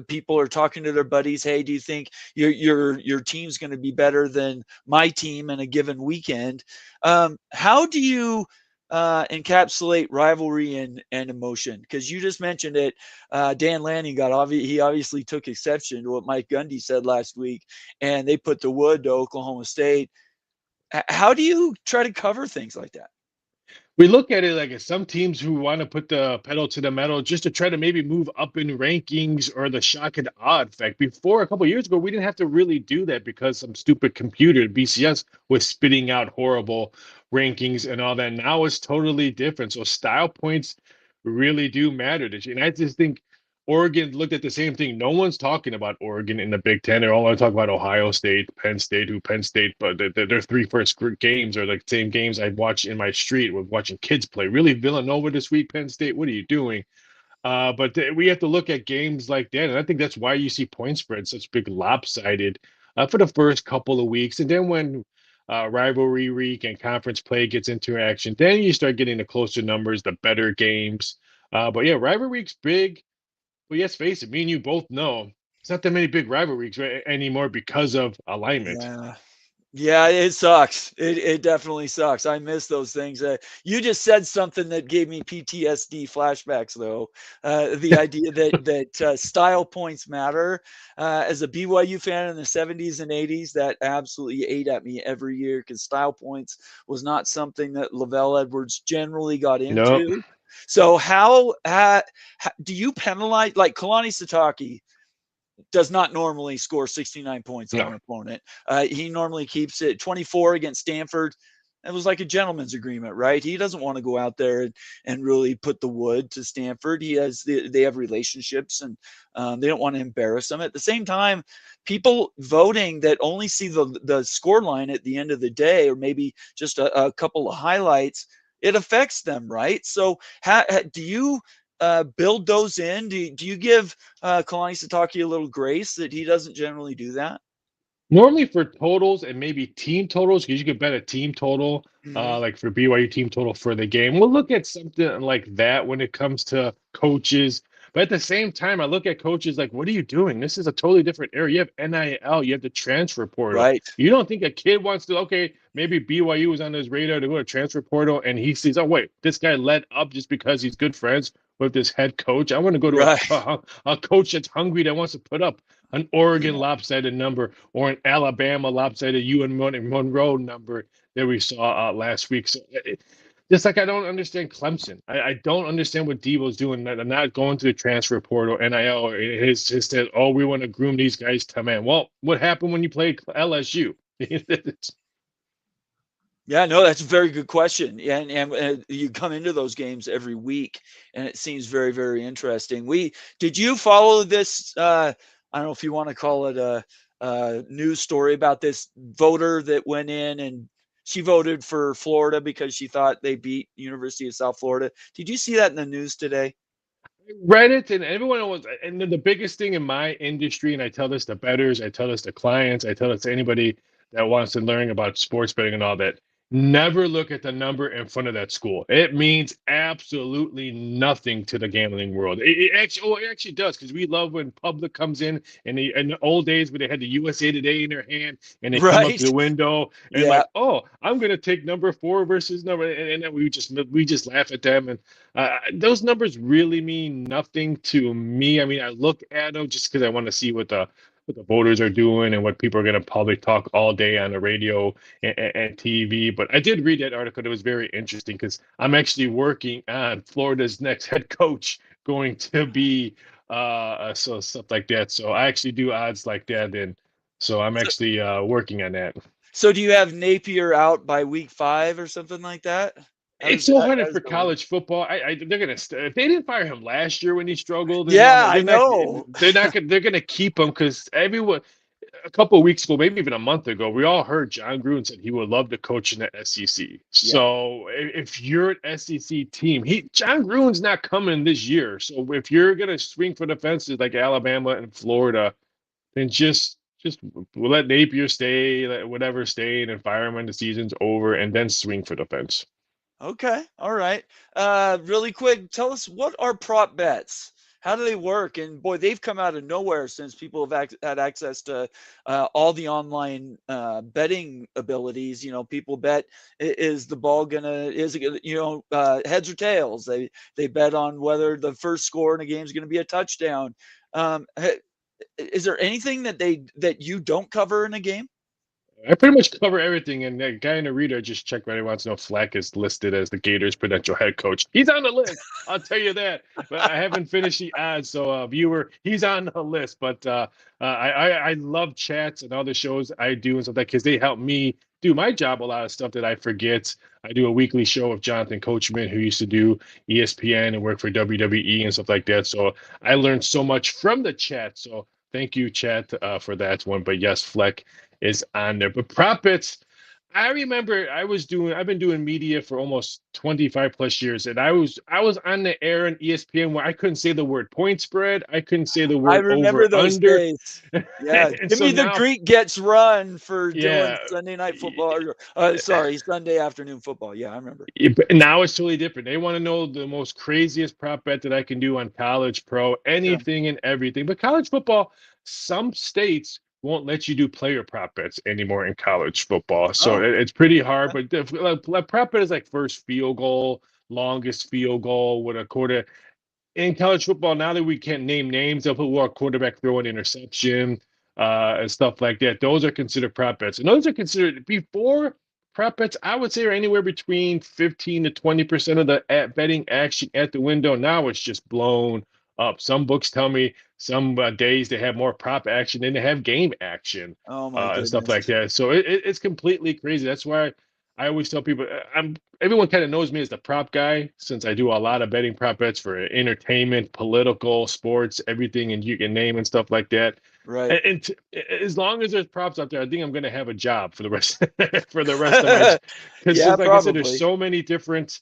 people are talking to their buddies. Hey, do you think your team's going to be better than my team in a given weekend? How do you encapsulate rivalry and emotion? Because you just mentioned it. Dan Lanning he obviously took exception to what Mike Gundy said last week, and they put the wood to Oklahoma State. How do you try to cover things like that? We look at it like some teams who want to put the pedal to the metal just to try to maybe move up in rankings or the shock and awe effect. Before a couple of years ago, we didn't have to really do that because some stupid computer, BCS, was spitting out horrible rankings and all that. Now it's totally different. So style points really do matter. And I just think Oregon looked at the same thing. No one's talking about Oregon in the Big Ten. They're all want to talk about Ohio State, Penn State, but their three first games are the same games I watch in my street with watching kids play. Really, Villanova this week, Penn State, what are you doing? But we have to look at games like that, and I think that's why you see point spreads such big lopsided for the first couple of weeks, and then when rivalry week and conference play gets into action, then you start getting the closer numbers, the better games. But yeah, rivalry week's big. Well, yes, face it, me and you both know it's not that many big rivalries anymore because of alignment. Yeah. Yeah, it sucks. It definitely sucks. I miss those things. You just said something that gave me PTSD flashbacks, though. The idea that style points matter. As a BYU fan in the 70s and 80s, that absolutely ate at me every year because style points was not something that Lavelle Edwards generally got Nope. into. So how do you penalize like Kalani Sitake? Does not normally score 69 points on No. an opponent. He normally keeps it 24 against Stanford. It was like a gentleman's agreement, right? He doesn't want to go out there and really put the wood to Stanford. They have relationships, and they don't want to embarrass them. At the same time, people voting that only see the score line at the end of the day, or maybe just a couple of highlights, it affects them, right? So, do you build those in? Do you give Kalani Sitake a little grace that he doesn't generally do that? Normally for totals and maybe team totals, because you could bet a team total, Mm-hmm. like for BYU team total for the game. We'll look at something like that when it comes to coaches. But at the same time, I look at coaches like, what are you doing? This is a totally different era. You have NIL, you have the transfer portal. Right. You don't think a kid wants to, okay, maybe BYU was on his radar to go to transfer portal and he sees, oh, wait, this guy led up just because he's good friends with this head coach. I want to go to Right. a coach that's hungry that wants to put up an Oregon Yeah. lopsided number or an Alabama lopsided UN Monroe number that we saw last week. So just like I don't understand Clemson. I don't understand what Debo's doing. Not going to the transfer portal, NIL. His said, oh, we want to groom these guys to man. Well, what happened when you played LSU? Yeah, no, that's a very good question. Yeah, and you come into those games every week, and it seems very, very interesting. Did you follow this? I don't know if you want to call it a news story about this voter that went in and she voted for Florida because she thought they beat University of South Florida. Did you see that in the news today? Read it, and everyone was. And the biggest thing in my industry, and I tell this to bettors, I tell this to clients, I tell this to anybody that wants to learn about sports betting and all that. Never look at the number in front of that school. It means absolutely nothing to the gambling world. It actually does, because we love when public comes in in the old days when they had the USA Today in their hand and they come up Right. to the window and Yeah. like, oh, I'm gonna take number 4 versus number, and then we just laugh at them. And those numbers really mean nothing to me. I mean, I look at them just because I want to see what the voters are doing and what people are going to probably talk all day on the radio and TV. But I did read that article. It was very interesting because I'm actually working on Florida's next head coach going to be so stuff like that. So I actually do odds like that, and so I'm So, actually working on that. so do you have Napier out by week 5 or something like that? It's so How hard does for that work? college football. They're gonna if they didn't fire him last year when he struggled and all Yeah, that, I know. they're gonna keep him because everyone a couple of weeks ago, maybe even a month ago, we all heard John Gruden said he would love to coach in the SEC. Yeah. So if you're an SEC team, John Gruden's not coming this year. So if you're gonna swing for the fences like Alabama and Florida, then just let Napier stay, let whatever stay, and then fire him when the season's over, and then swing for the fence. Okay. All right. Really quick, tell us, what are prop bets? How do they work? And boy, they've come out of nowhere since people have had access to all the online betting abilities. You know, people bet, is the ball is it gonna, heads or tails? They bet on whether the first score in a game is going to be a touchdown. Is there anything that you don't cover in a game? I pretty much cover everything, and that guy in the reader just checked right. He wants to know if Fleck is listed as the Gators' potential head coach. He's on the list. I'll tell you that. But I haven't finished the odds, so viewer, he's on the list. But I love chats and other shows I do and stuff like that because they help me do my job. A lot of stuff that I forget. I do a weekly show with Jonathan Coachman, who used to do ESPN and work for WWE and stuff like that. So I learned so much from the chat. So thank you, chat, for that one. But yes, Fleck is on there. But prop bets, I remember I've been doing media for almost 25 plus years, and I was on the air on ESPN where I couldn't say the word point spread, I couldn't say the I word remember over those under. days. Yeah, And so Jimmy the now, Greek gets run for doing yeah, Sunday night football. Sorry, Sunday afternoon football. Yeah, I remember. But now it's totally different. They want to know the most craziest prop bet that I can do on college, pro, Sure. anything and everything. But college football, some states won't let you do player prop bets anymore in college football. So Oh, it's pretty hard. okay. But like prop bet is like first field goal, longest field goal with a quarter. In college football, now that we can't name names, they'll put what quarterback throw an interception and stuff like that. Those are considered prop bets. And those are considered before prop bets, I would say are anywhere between 15 to 20% of the betting action at the window. Now it's just blown up. Some books tell me some days they have more prop action than they have game action Oh my and stuff goodness. like that. So it's completely crazy. That's why I always tell people everyone kind of knows me as the prop guy since I do a lot of betting prop bets for entertainment, political, sports, everything, and you can name and stuff like that. Right. As long as there's props out there, I think I'm going to have a job for the rest for the rest of my because Yeah, just like I said, there's probably. so many different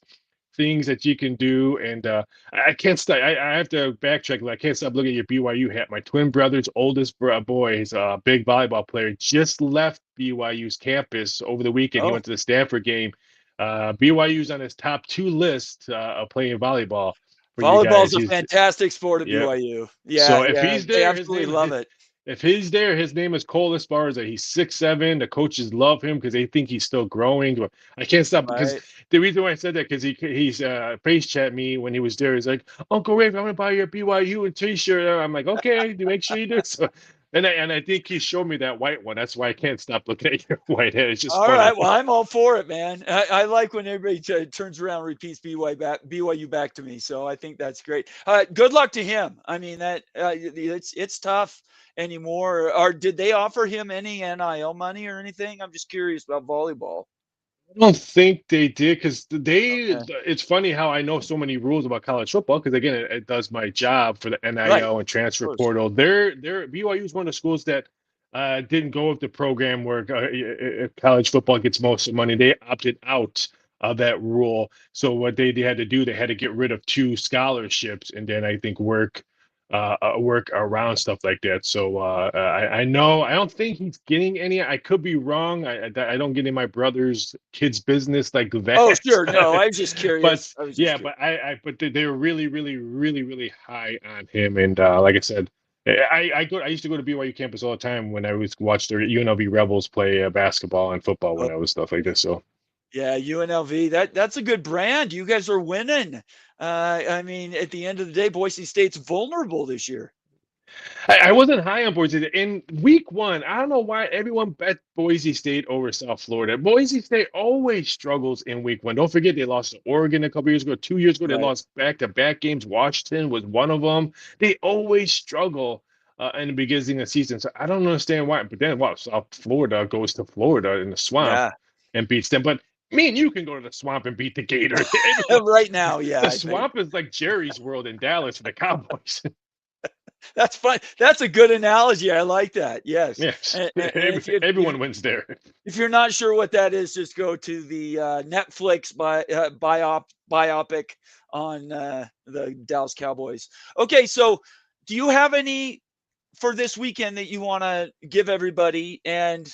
things that you can do, and I can't stop. I have to backtrack. I can't stop looking at your BYU hat. My twin brother's oldest boy, he's a big volleyball player, just left BYU's campus over the weekend. He Oh, went to the Stanford game. BYU's on his top 2 list of playing volleyball. for you guys. Volleyball's a He's fantastic sport at Yep. BYU. So Yeah, if yeah, he's they there, absolutely love it. if he's there, his name is Cole Esparza. He's 6'7". The coaches love him because they think he's still growing. But I can't stop because Right. the reason why I said that because he's face chat me when he was there. He's like, Uncle Rafe, I'm gonna buy you a BYU T-shirt. I'm like, okay, do make sure you do so. And I think he showed me that white one. That's why I can't stop looking at your white head. It's just All funny. right. Well, I'm all for it, man. I like when everybody turns around and repeats BYU back to me. So I think that's great. Good luck to him. I mean, that it's tough anymore. Or did they offer him any NIL money or anything? I'm just curious about volleyball. I don't think they did because Okay. it's funny how I know so many rules about college football because again it does my job for the Right. NIL and Of transfer course. portal. They're BYU is one of the schools that didn't go with the program where college football gets most of the money. They opted out of that rule. So what they had to do, they had to get rid of 2 scholarships and then I think work around stuff like that. So I know I don't think he's getting any. I could be wrong. I don't get in my brother's kids' business like Oh, that. sure. No, I was just But curious. I was just yeah, curious. but but they're really high on him. And like I said, I used to go to BYU campus all the time when I was watch the UNLV Rebels play basketball and football when I was stuff like this. So. Yeah, UNLV. That's a good brand. You guys are winning. I mean, at the end of the day, Boise State's vulnerable this year. I wasn't high on Boise State. In week 1, I don't know why everyone bet Boise State over South Florida. Boise State always struggles in week 1. Don't forget they lost to Oregon a couple years ago. 2 years ago, they Right. lost back-to-back games. Washington was one of them. They always struggle in the beginning of the season. So I don't understand why. But then, wow, South Florida goes to Florida in the swamp Yeah. and beats them. But me and you can go to the swamp and beat the Gators. Right now, yeah. The swamp is like Jerry's World in Dallas for the Cowboys. That's fun. That's a good analogy. I like that. Yes. Yes, And everyone wins there. if you're not sure what that is, just go to the Netflix biopic on the Dallas Cowboys. Okay, so do you have any for this weekend that you want to give everybody? And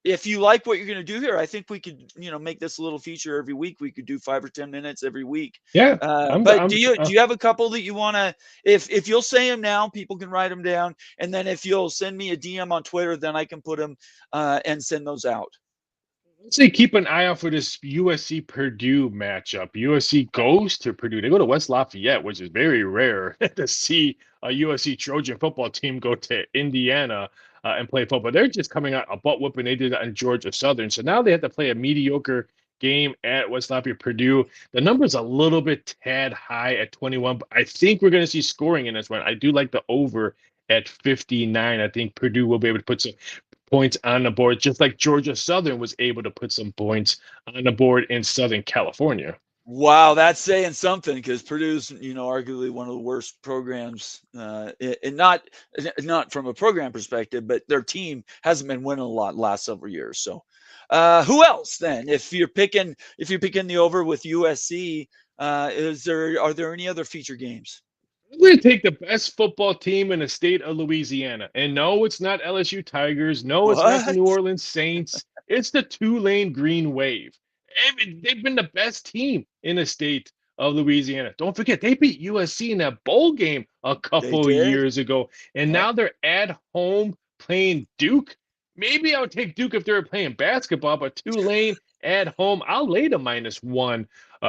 if you like what you're going to do here, I think we could, make this a little feature every week. We could do 5 or 10 minutes every week. Yeah, But do you have a couple that you want to, if you'll say them now, people can write them down. And then if you'll send me a DM on Twitter, then I can put them and send those out. Let's say keep an eye out for this USC Purdue matchup. USC goes to Purdue. They go to West Lafayette, which is very rare to see a USC Trojan football team go to Indiana and play football. They're just coming out a butt whooping. They did that in Georgia Southern. So now they have to play a mediocre game at West Lafayette Purdue. The number's a little bit tad high at 21, but I think we're going to see scoring in this one. I do like the over at 59. I think Purdue will be able to put some points on the board, just like Georgia Southern was able to put some points on the board in Southern California. Wow, that's saying something because Purdue's, arguably one of the worst programs, and not from a program perspective, but their team hasn't been winning a lot the last several years. So, who else then? If you're picking the over with USC, are there any other feature games? I'm going to take the best football team in the state of Louisiana. And no, it's not LSU Tigers. No, it's not the What? New Orleans Saints. It's the Tulane Green Wave. They've been the best team in the state of Louisiana. Don't forget, they beat USC in that bowl game a They couple of did. years ago. And Yep. now they're at home playing Duke. Maybe I would take Duke if they were playing basketball, but Tulane at home, I'll lay the -1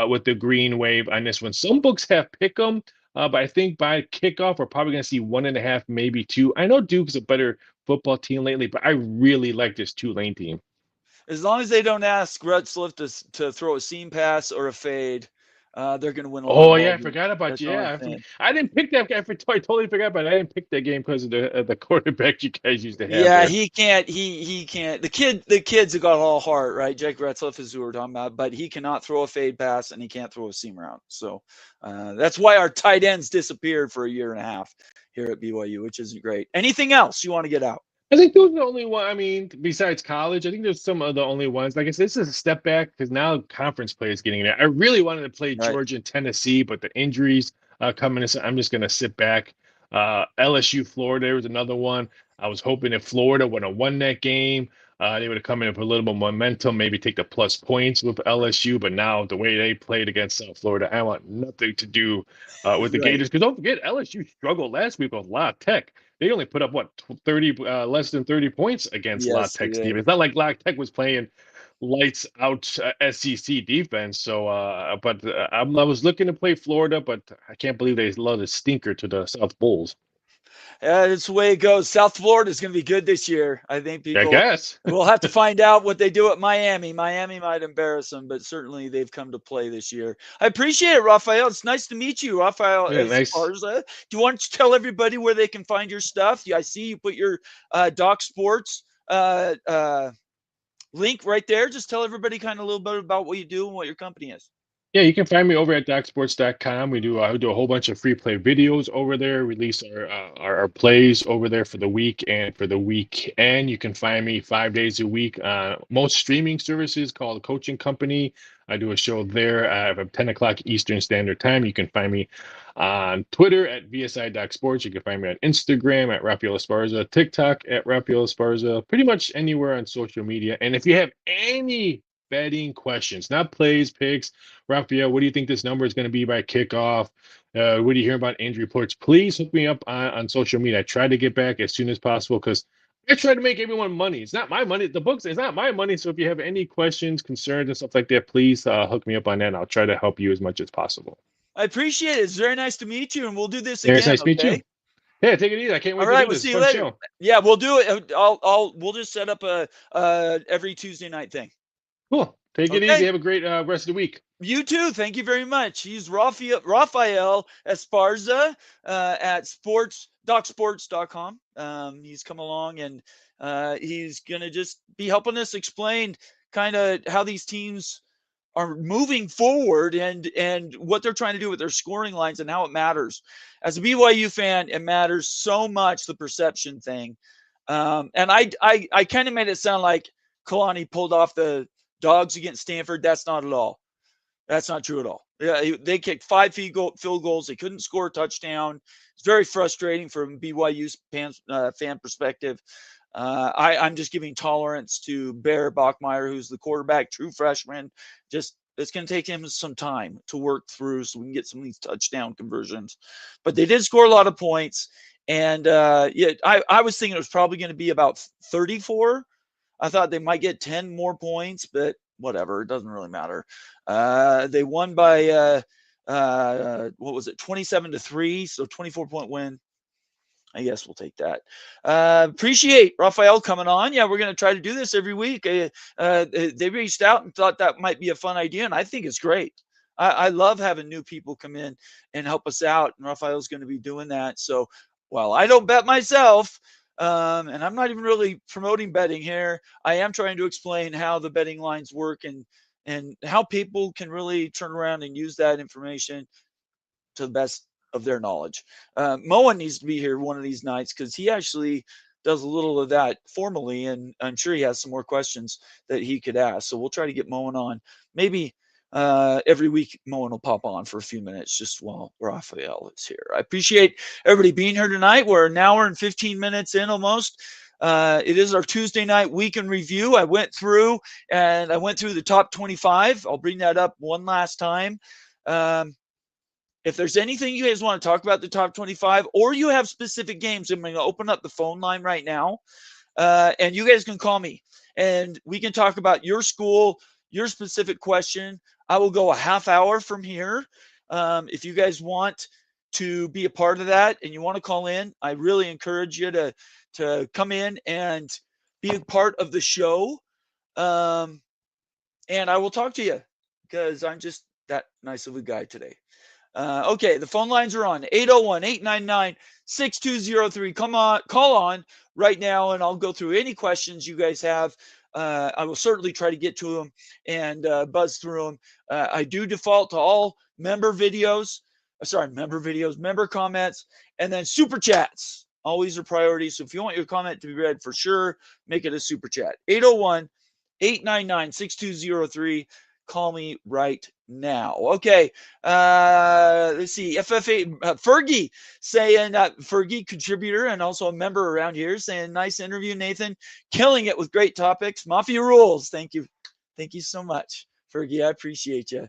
with the Green Wave on this one. Some books have pick 'em. But I think by kickoff, we're probably going to see 1.5, maybe 2. I know Duke's a better football team lately, but I really like this Tulane team. As long as they don't ask Rutzliff to throw a seam pass or a fade, they're going to win a lot of Oh ball yeah, I games. forgot about That's you. all I'm Yeah, saying. I didn't pick that guy. I totally forgot about it. I didn't pick that game because of the quarterback you guys used to have Yeah, there. he can't. He can't. The kids have got all heart, right? Jake Rutzliff is who we're talking about, but he cannot throw a fade pass and he can't throw a seam route. So that's why our tight ends disappeared for a year and a half here at BYU, which isn't great. Anything else you want to get out? I think those are the only one. I mean, besides college, I think there's some of the only ones. Like I said, this is a step back because now conference play is getting there. I really wanted to play Right. Georgia and Tennessee, but the injuries coming in, so I'm just going to sit back. LSU, Florida, there was another one. I was hoping if Florida would have won that game. They would have come in with a little bit of momentum, maybe take the plus points with LSU. But now the way they played against South Florida, I want nothing to do with the Right. Gators. Because don't forget, LSU struggled last week with La Tech. They only put up what 30 less than 30 points against La Yes, they Tech. did. Steve, it's not like La Tech was playing lights out SEC defense. So, I was looking to play Florida, but I can't believe they let a stinker to the South Bulls. That's the way it goes. South Florida is going to be good this year. I think I people guess. will have to find out what they do at Miami. Miami might embarrass them, but certainly they've come to play this year. I appreciate it, Raphael. It's nice to meet you, Raphael Yeah, nice. Esparza. Do you want to tell everybody where they can find your stuff? I see you put your Doc Sports link right there. Just tell everybody kind of a little bit about what you do and what your company is. Yeah, you can find me over at docsports.com. We do a whole bunch of free play videos over there. Release our plays over there for the week and for the weekend. You can find me 5 days a week on most streaming services called Coaching Company. I do a show there at 10 o'clock Eastern Standard Time. You can find me on Twitter at VSI.sports. You can find me on Instagram at Raphael Esparza, TikTok at Raphael Esparza, pretty much anywhere on social media. And if you have any betting questions, not plays, picks, Raphael, what do you think this number is going to be by kickoff? What do you hear about injury reports? Please hook me up on social media. I try to get back as soon as possible because I try to make everyone money. It's not my money. The books, it's not my money. So if you have any questions, concerns, and stuff like that, please hook me up on that. And I'll try to help you as much as possible. I appreciate it. It's very nice to meet you, and we'll do this It's again. nice to meet Okay. you. Yeah, take it easy. I can't wait All to right, do we'll this. see you Fun later. show. Yeah, we'll do it. We'll just set up a every Tuesday night thing. Cool. Take it Okay. easy. Have a great rest of the week. You too. Thank you very much. He's Raphael Esparza at docsports.com. He's come along and he's going to just be helping us explain kind of how these teams are moving forward and what they're trying to do with their scoring lines and how it matters. As a BYU fan, it matters so much, the perception thing. And I kind of made it sound like Kalani pulled off the dogs against Stanford. That's not at all. That's not true at all. Yeah, they kicked 5 field goals. They couldn't score a touchdown. It's very frustrating from BYU's fan perspective. I'm just giving tolerance to Bear Bachmeier, who's the quarterback, true freshman. Just it's going to take him some time to work through so we can get some of these touchdown conversions. But they did score a lot of points. And I was thinking it was probably going to be about 34. I thought they might get 10 more points, but whatever. It doesn't really matter. They won by, what was it, 27-3, so 24-point win. I guess we'll take that. Appreciate Raphael coming on. Yeah, we're going to try to do this every week. They reached out and thought that might be a fun idea, and I think it's great. I love having new people come in and help us out, and Raphael's going to be doing that. So, while I don't bet myself, and I'm not even really promoting betting here, I am trying to explain how the betting lines work and how people can really turn around and use that information to the best of their knowledge. Moen needs to be here one of these nights because he actually does a little of that formally, and I'm sure he has some more questions that he could ask. So we'll try to get Moen on. Maybe every week Moen will pop on for a few minutes just while Raphael is here. I appreciate everybody being here tonight. We're an hour and 15 minutes in almost. It is our Tuesday night week in review. I went through the top 25. I'll bring that up one last time. If there's anything you guys want to talk about the top 25, or you have specific games, I'm going to open up the phone line right now, and you guys can call me, and we can talk about your school, your specific question. I will go a half hour from here. If you guys want to be a part of that and you want to call in, I really encourage you to come in and be a part of the show. And I will talk to you because I'm just that nice of a guy today. Okay, the phone lines are on 801-899-6203. Come on, call on right now, and I'll go through any questions you guys have. I will certainly try to get to them and buzz through them. I do default to all member comments, and then super chats. Always a priority. So if you want your comment to be read, for sure, make it a super chat. 801-899-6203. Call me right now. Okay. Let's see. FFA Fergie saying Fergie, contributor and also a member around here, saying nice interview, Nathan. Killing it with great topics. Mafia rules. Thank you. Thank you so much, Fergie. I appreciate you.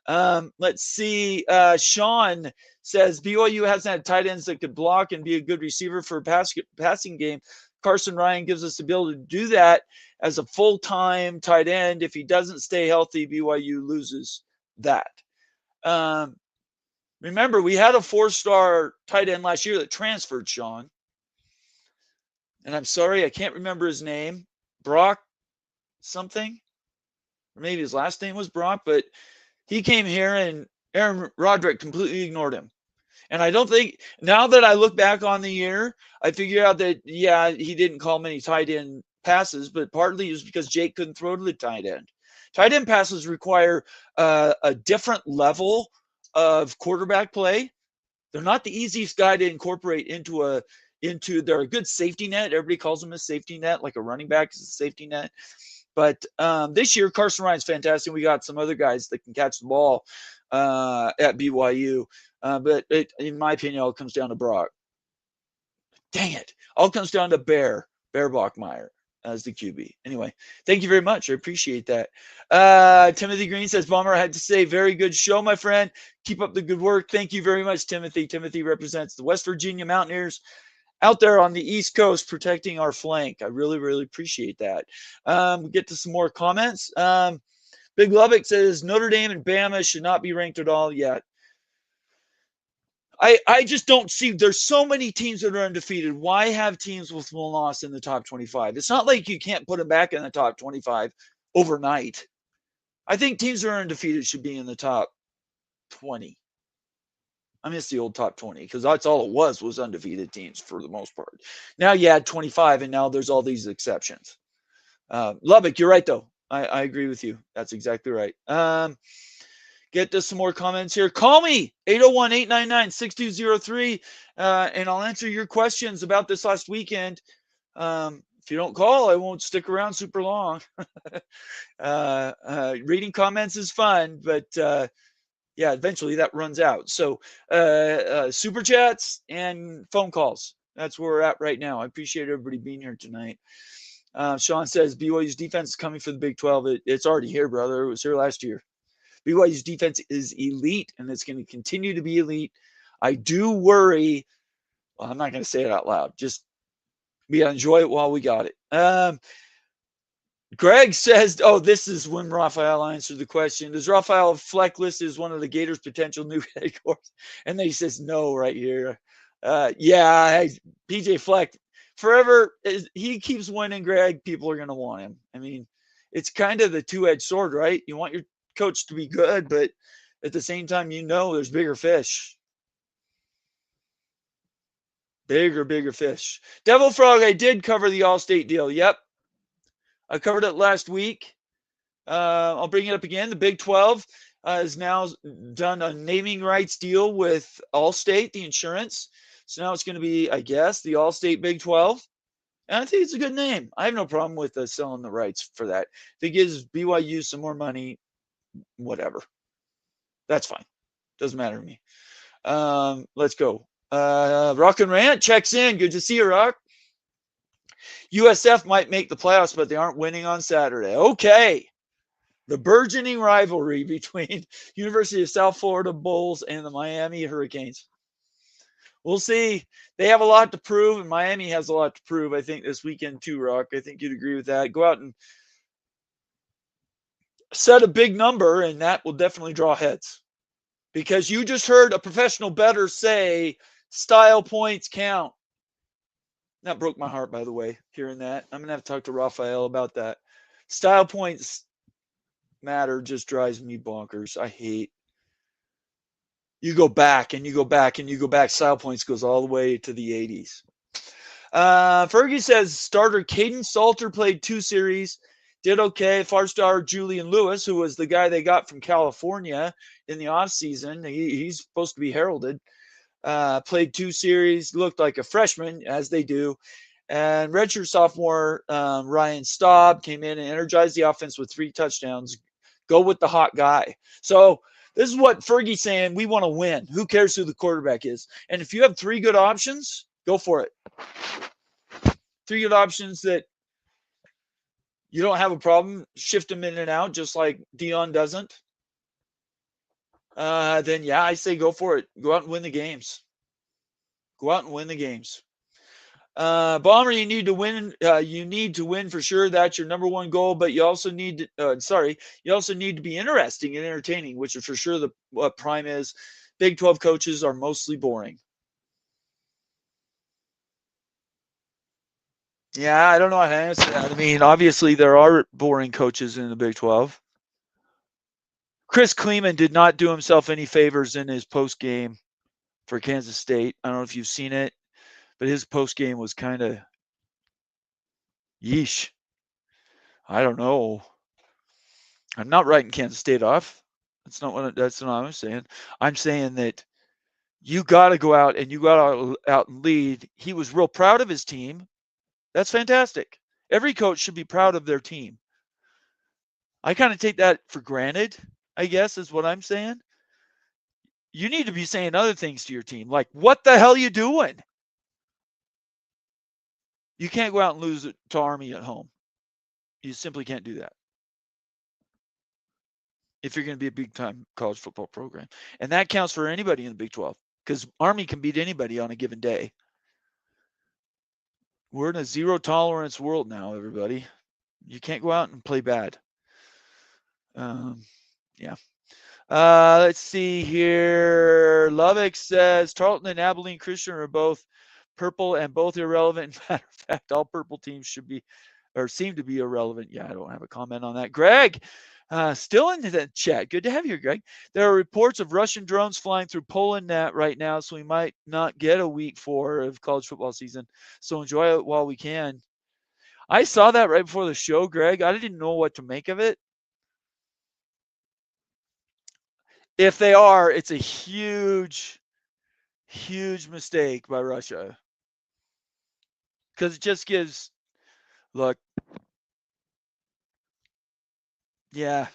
Let's see. Sean says BYU hasn't had tight ends that could block and be a good receiver for a passing game. Carson Ryan gives us the ability to do that as a full-time tight end. If he doesn't stay healthy, BYU loses that. Remember, we had a 4-star tight end last year that transferred, Sean. And I'm sorry, I can't remember his name. Brock something? Or maybe his last name was Brock, but he came here and Aaron Roderick completely ignored him. And I don't think, now that I look back on the year, I figure out that, yeah, he didn't call many tight end passes, but partly it was because Jake couldn't throw to the tight end. Tight end passes require a different level of quarterback play. They're not the easiest guy to incorporate they're a good safety net. Everybody calls them a safety net, like a running back is a safety net. But this year, Carson Ryan's fantastic. We got some other guys that can catch the ball at BYU. But in my opinion, all comes down to Brock. Dang it. All comes down to Bear Bachmeier as the QB. Anyway, thank you very much. I appreciate that. Timothy Green says, Bomber, I had to say, very good show, my friend. Keep up the good work. Thank you very much, Timothy. Timothy represents the West Virginia Mountaineers out there on the East Coast protecting our flank. I really, really appreciate that. We'll get to some more comments. Big Lubbock says, Notre Dame and Bama should not be ranked at all yet. I just don't see, there's so many teams that are undefeated. Why have teams with one loss in the top 25? It's not like you can't put them back in the top 25 overnight. I think teams that are undefeated should be in the top 20. I miss the old top 20 because that's all it was undefeated teams for the most part. Now you add 25 and now there's all these exceptions. Lubbock, you're right though. I agree with you. That's exactly right. Get to some more comments here. Call me, 801-899-6203, and I'll answer your questions about this last weekend. If you don't call, I won't stick around super long. Reading comments is fun, but yeah, eventually that runs out. So super chats and phone calls. That's where we're at right now. I appreciate everybody being here tonight. Sean says BYU's defense is coming for the Big 12. It's already here, brother. It was here last year. BYU's defense is elite, and it's going to continue to be elite. I do worry. Well, I'm not going to say it out loud. Just we got to enjoy it while we got it. Greg says, oh, this is when Raphael answered the question. Does Raphael Fleck list as one of the Gators' potential new head coach? And then he says no right here. Yeah, PJ Fleck, forever, he keeps winning, Greg, people are going to want him. I mean, it's kind of the two-edged sword, right? You want your coach to be good, but at the same time, there's bigger fish. Bigger fish. Devil Frog, I did cover the All-State deal. Yep. I covered it last week. I'll bring it up again. The Big 12 has now done a naming rights deal with Allstate, the insurance. So now it's going to be, I guess, the Allstate Big 12. And I think it's a good name. I have no problem with selling the rights for that. If it gives BYU some more money, whatever. That's fine. Doesn't matter to me. Let's go. Rock and Rant checks in. Good to see you, Rock. USF might make the playoffs, but they aren't winning on Saturday. Okay. The burgeoning rivalry between University of South Florida Bulls and the Miami Hurricanes. We'll see. They have a lot to prove, and Miami has a lot to prove, I think, this weekend too, Rock. I think you'd agree with that. Go out and set a big number, and that will definitely draw heads. Because you just heard a professional bettor say style points count. That broke my heart, by the way, hearing that. I'm going to have to talk to Raphael about that. Style points matter just drives me bonkers. I hate. You go back and you go back and you go back. Style points goes all the way to the 80s. Fergie says starter Caden Salter played 2 series. Did okay. 5-star Julian Lewis, who was the guy they got from California in the offseason. He's supposed to be heralded. Played 2 series, looked like a freshman, as they do. And redshirt sophomore Ryan Staub came in and energized the offense with 3 touchdowns. Go with the hot guy. So this is what Fergie's saying. We want to win. Who cares who the quarterback is? And if you have three good options, go for it. Three good options that you don't have a problem. Shift them in and out just like Dion doesn't. Then, yeah, I say go for it. Go out and win the games. Go out and win the games. Bomber, you need to win. You need to win for sure. That's your number one goal. But you also need to. You also need to be interesting and entertaining, which is for sure what prime is. Big 12 coaches are mostly boring. Yeah, I don't know how to answer that. I mean, obviously there are boring coaches in the Big 12. Chris Kleeman did not do himself any favors in his post game for Kansas State. I don't know if you've seen it, but his post game was kind of yeesh. I don't know. I'm not writing Kansas State off. That's not what I'm saying. I'm saying that you got to go out and you got to out and lead. He was real proud of his team. That's fantastic. Every coach should be proud of their team. I kind of take that for granted, I guess, is what I'm saying. You need to be saying other things to your team, like, what the hell are you doing? You can't go out and lose to Army at home. You simply can't do that if you're going to be a big-time college football program. And that counts for anybody in the Big 12 because Army can beat anybody on a given day. We're in a zero-tolerance world now, everybody. You can't go out and play bad. Yeah. Let's see here. Lovick says Tarleton and Abilene Christian are both purple and both irrelevant. Matter of fact, all purple teams should be or seem to be irrelevant. Yeah, I don't have a comment on that. Greg, still in the chat. Good to have you, Greg. There are reports of Russian drones flying through Poland right now, so we might not get a week 4 of college football season. So enjoy it while we can. I saw that right before the show, Greg. I didn't know what to make of it. If they are, it's a huge, huge mistake by Russia. Because it just gives, look, yeah,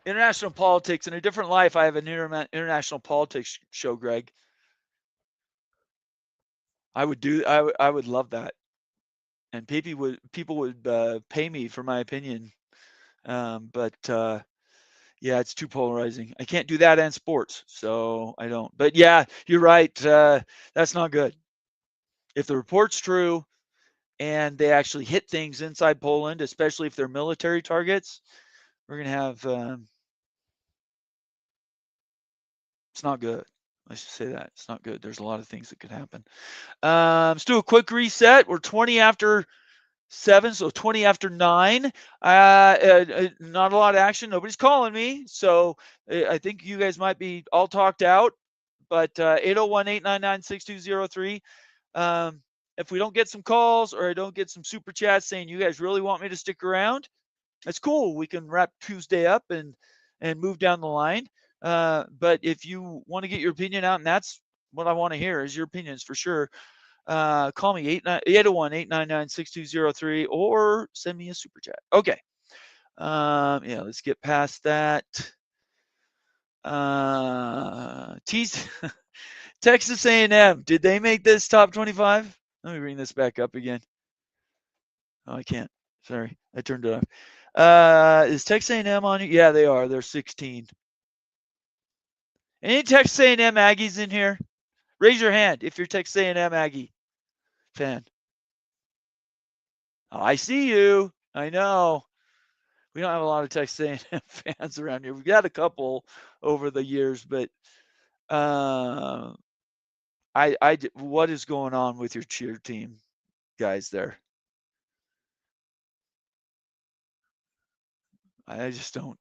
international politics. In a different life, I have an international politics show, Greg. I would love that. And people would pay me for my opinion. But yeah, it's too polarizing. I can't do that and sports, so I don't. But yeah, you're right. That's not good. If the report's true and they actually hit things inside Poland, especially if they're military targets, we're going to have it's not good. Let's just say that. It's not good. There's a lot of things that could happen. Let's do a quick reset. We're 20 after 7, so 20 after 9. Not a lot of action. Nobody's calling me, so I think you guys might be all talked out. But 801-899-6203. If we don't get some calls or I don't get some super chats saying you guys really want me to stick around, that's cool. We can wrap Tuesday up and move down the line. But if you want to get your opinion out, and that's what I want to hear is your opinions for sure. Call me 801-899-6203 or send me a super chat. Okay. Yeah, let's get past that. Texas A&M, did they make this top 25? Let me bring this back up again. Oh, I can't. Sorry, I turned it off. Is Texas A&M on it? Yeah, they are. They're 16. Any Texas A&M Aggies in here? Raise your hand if you're Texas A&M Aggie fan. Oh, I see you. I know. We don't have a lot of Texas A&M fans around here. We've got a couple over the years, but what is going on with your cheer team guys there? I just don't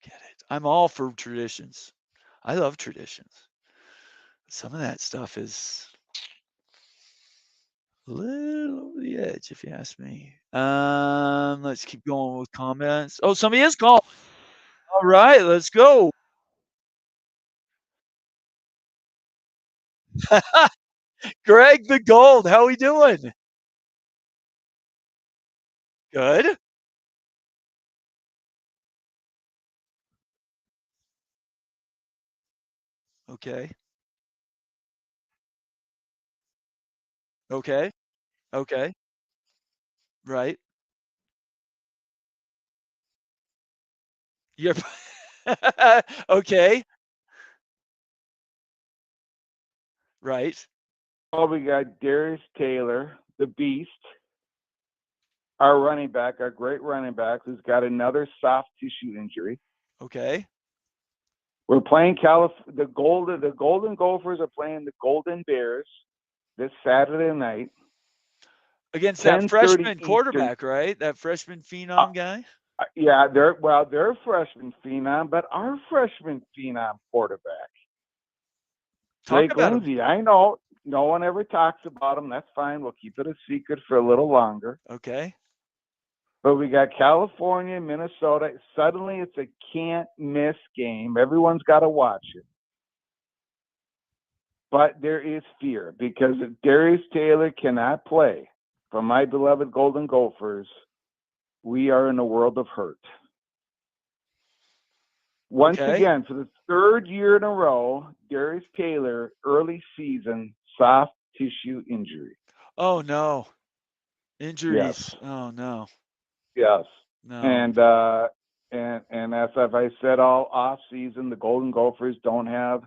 get it. I'm all for traditions. I love traditions. Some of that stuff is a little over the edge, if you ask me. Let's keep going with comments. Oh, somebody is calling. All right, let's go. Greg the Gold, how we doing? Good. Okay. Okay. Okay. Right. You're okay. Right. Oh, we got Darius Taylor, the Beast, our running back, our great running back, who's got another soft tissue injury. Okay. We're playing the Golden Gophers are playing the Golden Bears this Saturday night. Against that 10:30 freshman Eastern. quarterback, right? That freshman phenom guy? Yeah, they're freshman phenom, but our freshman phenom quarterback, Talk Drake about him. Lindsay. I know no one ever talks about him. That's fine. We'll keep it a secret for a little longer. Okay. But we got California, Minnesota. Suddenly it's a can't miss game. Everyone's got to watch it. But there is fear because if Darius Taylor cannot play for my beloved Golden Gophers, we are in a world of hurt. Once again, for the third year in a row, Darius Taylor, early season, soft tissue injury. Oh no. Injuries. Yes. Oh no. Yes. No. And as I said all off season, the Golden Gophers don't have.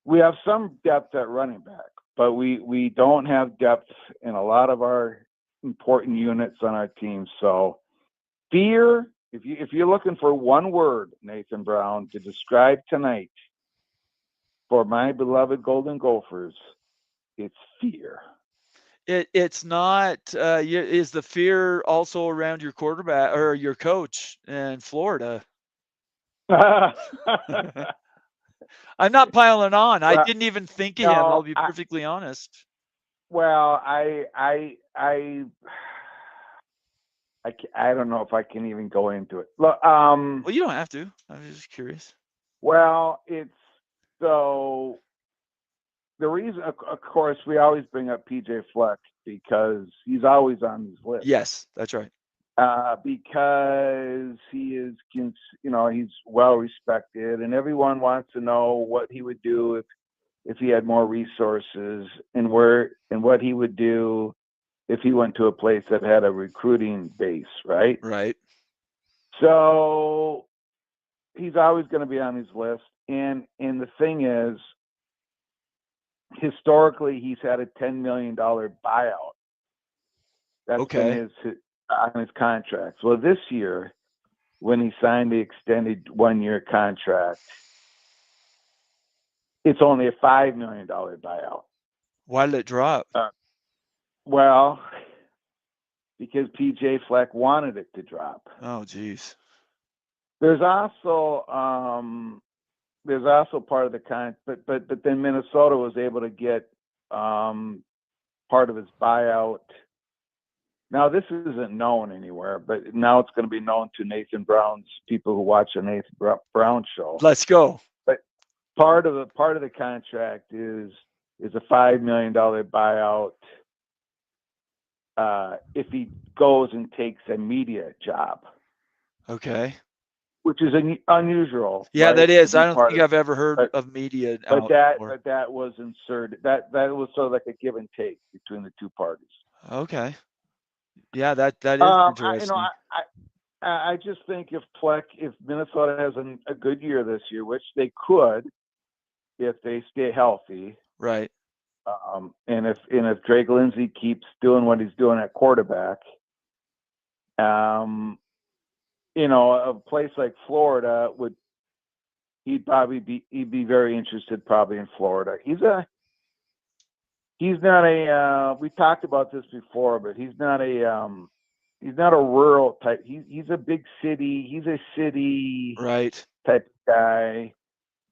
We have some depth at running back, but we don't have depth in a lot of our important units on our team. So fear. If you're looking for one word, Nathan Brown, to describe tonight for my beloved Golden Gophers, it's fear. It's not. Is the fear also around your quarterback or your coach in Florida? I'm not piling on. I didn't even think of him. I'll be perfectly honest. Well, I don't know if I can even go into it. Look, well, you don't have to. I was just curious. Well, it's so the reason, of course, we always bring up PJ Fleck because he's always on these lists. Yes, that's right. Because he is, he's well respected, and everyone wants to know what he would do if he had more resources, and what he would do if he went to a place that had a recruiting base, right? Right. So he's always going to be on his list, and the thing is, historically, he's had a $10 million buyout. That's been on his contract. Well, this year, when he signed the extended 1-year contract, it's only a $5 million buyout. Why did it drop? Well, because PJ Fleck wanted it to drop. Oh, geez. There's also part of the but then Minnesota was able to get part of his buyout. Now this isn't known anywhere, but now it's going to be known to Nathan Brown's people who watch the Nathan Brown show. Let's go. But part of the contract is a $5 million buyout if he goes and takes a media job. Okay. Which is unusual. Yeah, right? That is. I don't think I've ever heard of media. But that was inserted. That was sort of like a give and take between the two parties. Okay. Yeah, that is interesting. I just think if Minnesota has a good year this year, which they could, if they stay healthy, right? And if Drake Lindsay keeps doing what he's doing at quarterback, a place like Florida he'd be very interested probably in Florida. He's not a we talked about this before, but he's not a rural type. He's a big city. He's a city right type of guy.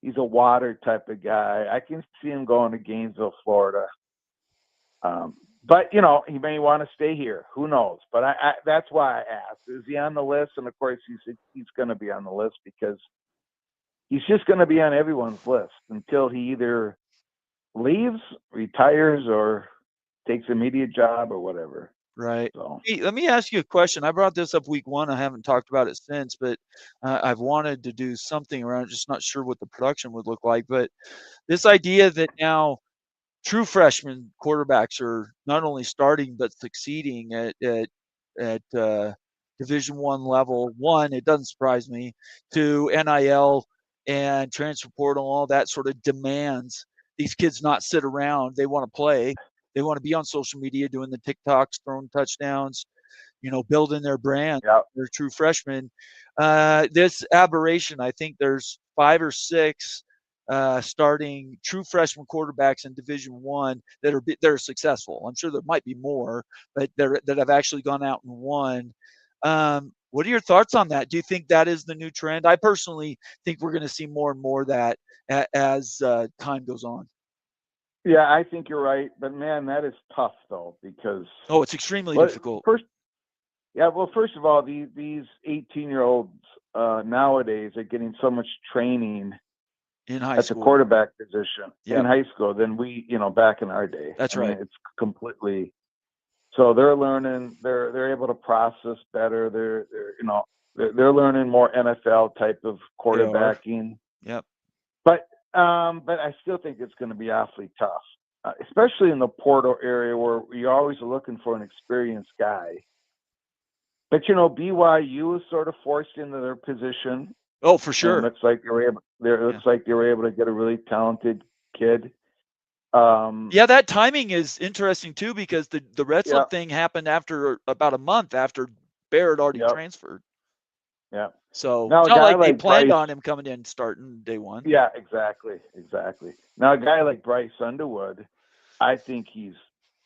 He's a water type of guy. I can see him going to Gainesville, Florida. But he may want to stay here. Who knows? But I that's why I asked. Is he on the list? And of course he's going to be on the list because he's just going to be on everyone's list until he either leaves, retires, or takes a media job or whatever. Right. So Hey, let me ask you a question. I brought this up week 1. I haven't talked about it since, but I've wanted to do something around it. Just not sure what the production would look like. But this idea that now true freshman quarterbacks are not only starting but succeeding at Division One level. One, it doesn't surprise me. Two, NIL and transfer portal, all that sort of demands these kids not sit around. They want to play. They want to be on social media doing the TikToks, throwing touchdowns, building their brand. Yeah. They're true freshmen. This aberration, I think there's 5 or 6 starting true freshman quarterbacks in Division One that are successful. I'm sure there might be more, but that have actually gone out and won. What are your thoughts on that? Do you think that is the new trend? I personally think we're going to see more and more of that as time goes on. Yeah, I think you're right, but man, that is tough though, because it's extremely difficult. First of all, these 18-year-olds nowadays are getting so much training in high at school, the quarterback position Yep. in high school than we, back in our day. That's I mean, right. it's completely. So they're learning. They're able to process better. They're learning more NFL type of quarterbacking. Yep. But I still think it's going to be awfully tough, especially in the portal area where you're always looking for an experienced guy. But BYU is sort of forced into their position. Oh, for sure. And it looks like they were able to get a really talented kid. Yeah, that timing is interesting too, because the Retzlaff Yeah. thing happened after about a month after Barrett already Yep. transferred. Yeah. So Now, it's a not guy like they like planned Bryce- on him coming in starting day one. Yeah, exactly. Now, a guy like Bryce Underwood, I think he's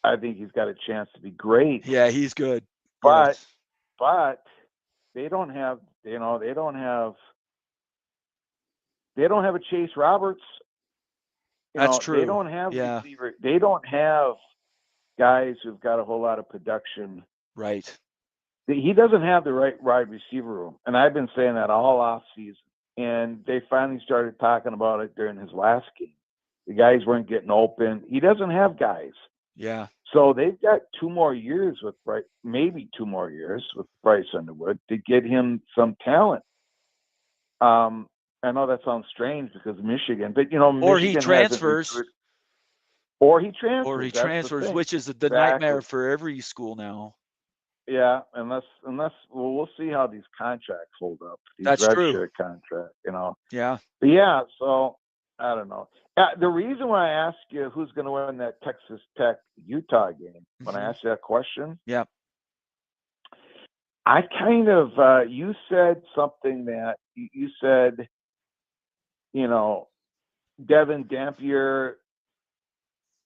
got a chance to be great. Yeah, he's good. But Yes. but they don't have a Chase Roberts. That's true. They don't have Yeah. receiver. They don't have guys who've got a whole lot of production. Right. He doesn't have the right wide receiver room, and I've been saying that all off season. And they finally started talking about it during his last game. The guys weren't getting open. He doesn't have guys. Yeah. So they've got 2 more years with Bryce, maybe 2 more years with Bryce Underwood to get him some talent. I know that sounds strange because of Michigan, but Or he Michigan transfers. Or he transfers. That's the thing. Which is the Exactly. nightmare for every school now. Yeah, unless we'll see how these contracts hold up. These That's true. redshirt contracts, Yeah. But yeah, so I don't know. The reason why I ask you who's going to win that Texas Tech Utah game, when I asked you that question, Yeah. I kind of you said something that you said, Devin Dampier.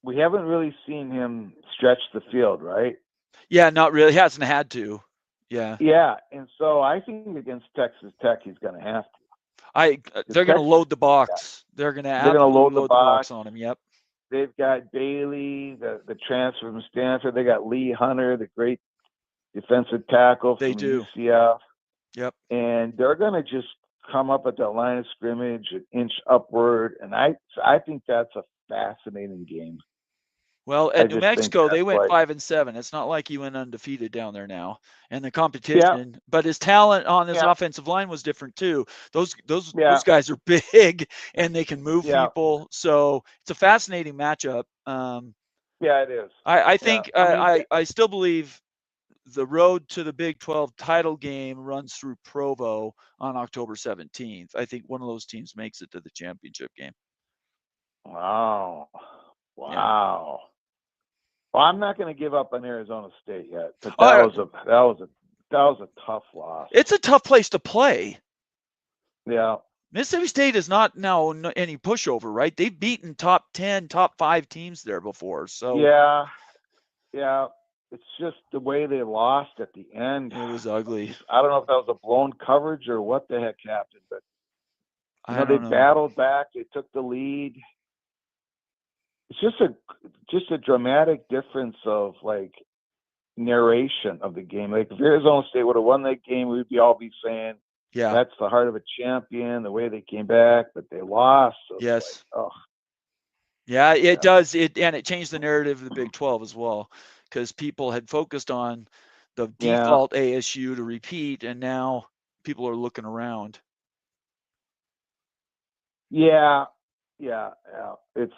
We haven't really seen him stretch the field, right? Yeah, not really. He hasn't had to. Yeah. Yeah, and so I think against Texas Tech, he's going to have to. They're going to load the box. They're going to absolutely load the box on him. Yep. They've got Bailey, the transfer from Stanford. They got Lee Hunter, the great defensive tackle from UCF. Yep. And they're going to just come up at that line of scrimmage, an inch upward, and I think that's a fascinating game. Well, at New Mexico, they went 5-7. It's not like he went undefeated down there now. And the competition, but his talent on his offensive line was different too. Those guys are big and they can move people. So it's a fascinating matchup. Yeah, it is. I think I still believe the road to the Big 12 title game runs through Provo on October 17th. I think one of those teams makes it to the championship game. Wow. Yeah. Well, I'm not going to give up on Arizona State yet, but that was a tough loss. It's a tough place to play. Yeah. Mississippi State is not now any pushover, right? They've beaten top 10, top 5 teams there before. So yeah. It's just the way they lost at the end. It was ugly. I don't know if that was a blown coverage or what the heck happened, but they battled back. They took the lead. It's just a dramatic difference of like narration of the game. Like if Arizona State would have won that game, we'd all be saying, yeah, that's the heart of a champion, the way they came back, but they lost. So yes. Like, yeah, it does. And it changed the narrative of the Big 12 as well. because people had focused on the Yeah. default ASU to repeat, and now people are looking around. Yeah. It's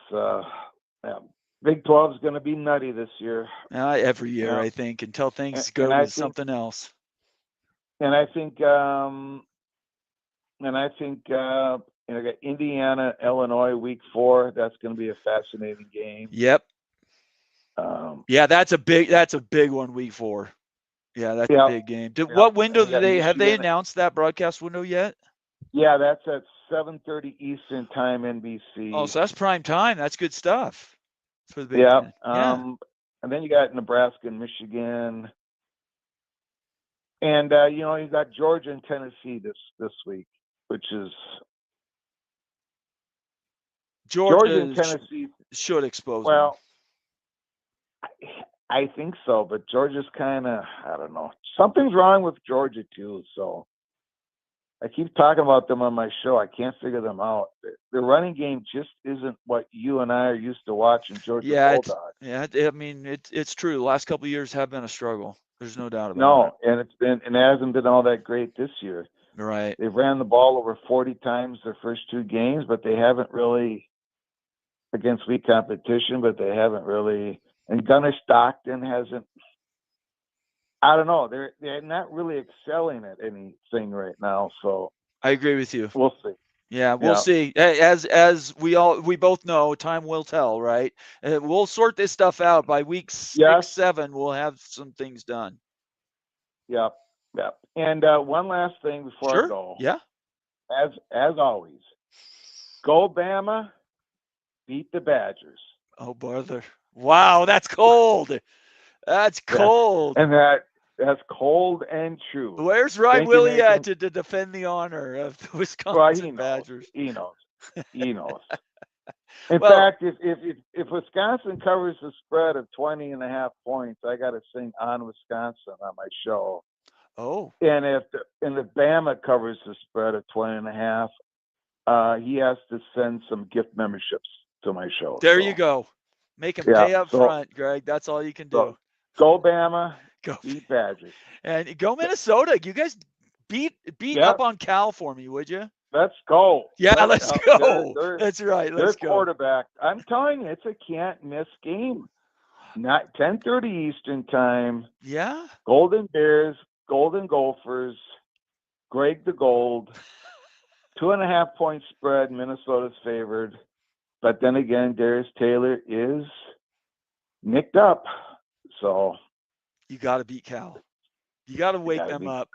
Big 12 is going to be nutty this year. Every year, Yeah. I think, until things And go I to think- something else. And I think you know, got Indiana, Illinois, week 4. That's going to be a fascinating game. Yep. Yeah, that's a big one, week 4. Yeah, that's a big game. What window And you got have they Michigan. announced that broadcast window yet? Yeah, that's at 7:30 Eastern time, NBC. Oh, so that's prime time. That's good stuff for the Big Yeah. Ten. Yeah. And then you got Nebraska and Michigan. And you know, you got Georgia and Tennessee this week, which is Georgia and Tennessee should expose well, I think so, but Georgia's kind of, I don't know. Something's wrong with Georgia too, so I keep talking about them on my show. I can't figure them out. The running game just isn't what you and I are used to watching Georgia Bulldogs. I mean, it's true. The last couple of years have been a struggle. There's no doubt about it. No, and it hasn't been all that great this year. Right. They've ran the ball over 40 times their first 2 games, but they haven't really, against weak competition, but they haven't really. And Gunnar Stockton hasn't. I don't know. They're not really excelling at anything right now. So I agree with you. We'll see. Yeah, we'll see. As we both know, time will tell, right? We'll sort this stuff out by week 6, 7. We'll have some things done. Yep. And one last thing before I go. Yeah. As always, go Bama, beat the Badgers. Oh, brother! Wow, that's cold. That's cold. And that's cold and true. Where's Ryan Willie at to defend the honor of the Wisconsin Badgers? He knows. In fact, if Wisconsin covers the spread of 20.5 points, I got to sing "On Wisconsin" on my show. Oh. And if Bama covers the spread of 20.5, he has to send some gift memberships to my show. There you go. Make him pay up front, Greg. That's all you can do. Go Bama. Go beat Badgers. And go Minnesota. You guys beat up on Cal for me, would you? Let's go. Yeah, let's go. That's right. Let's go. Their quarterback. I'm telling you, it's a can't miss game. Not 10:30 Eastern time. Yeah. Golden Bears, Golden Gophers, Greg the Gold. 2.5 point spread. Minnesota's favored. But then again, Darius Taylor is nicked up. So you got to beat Cal. You got to wake them up,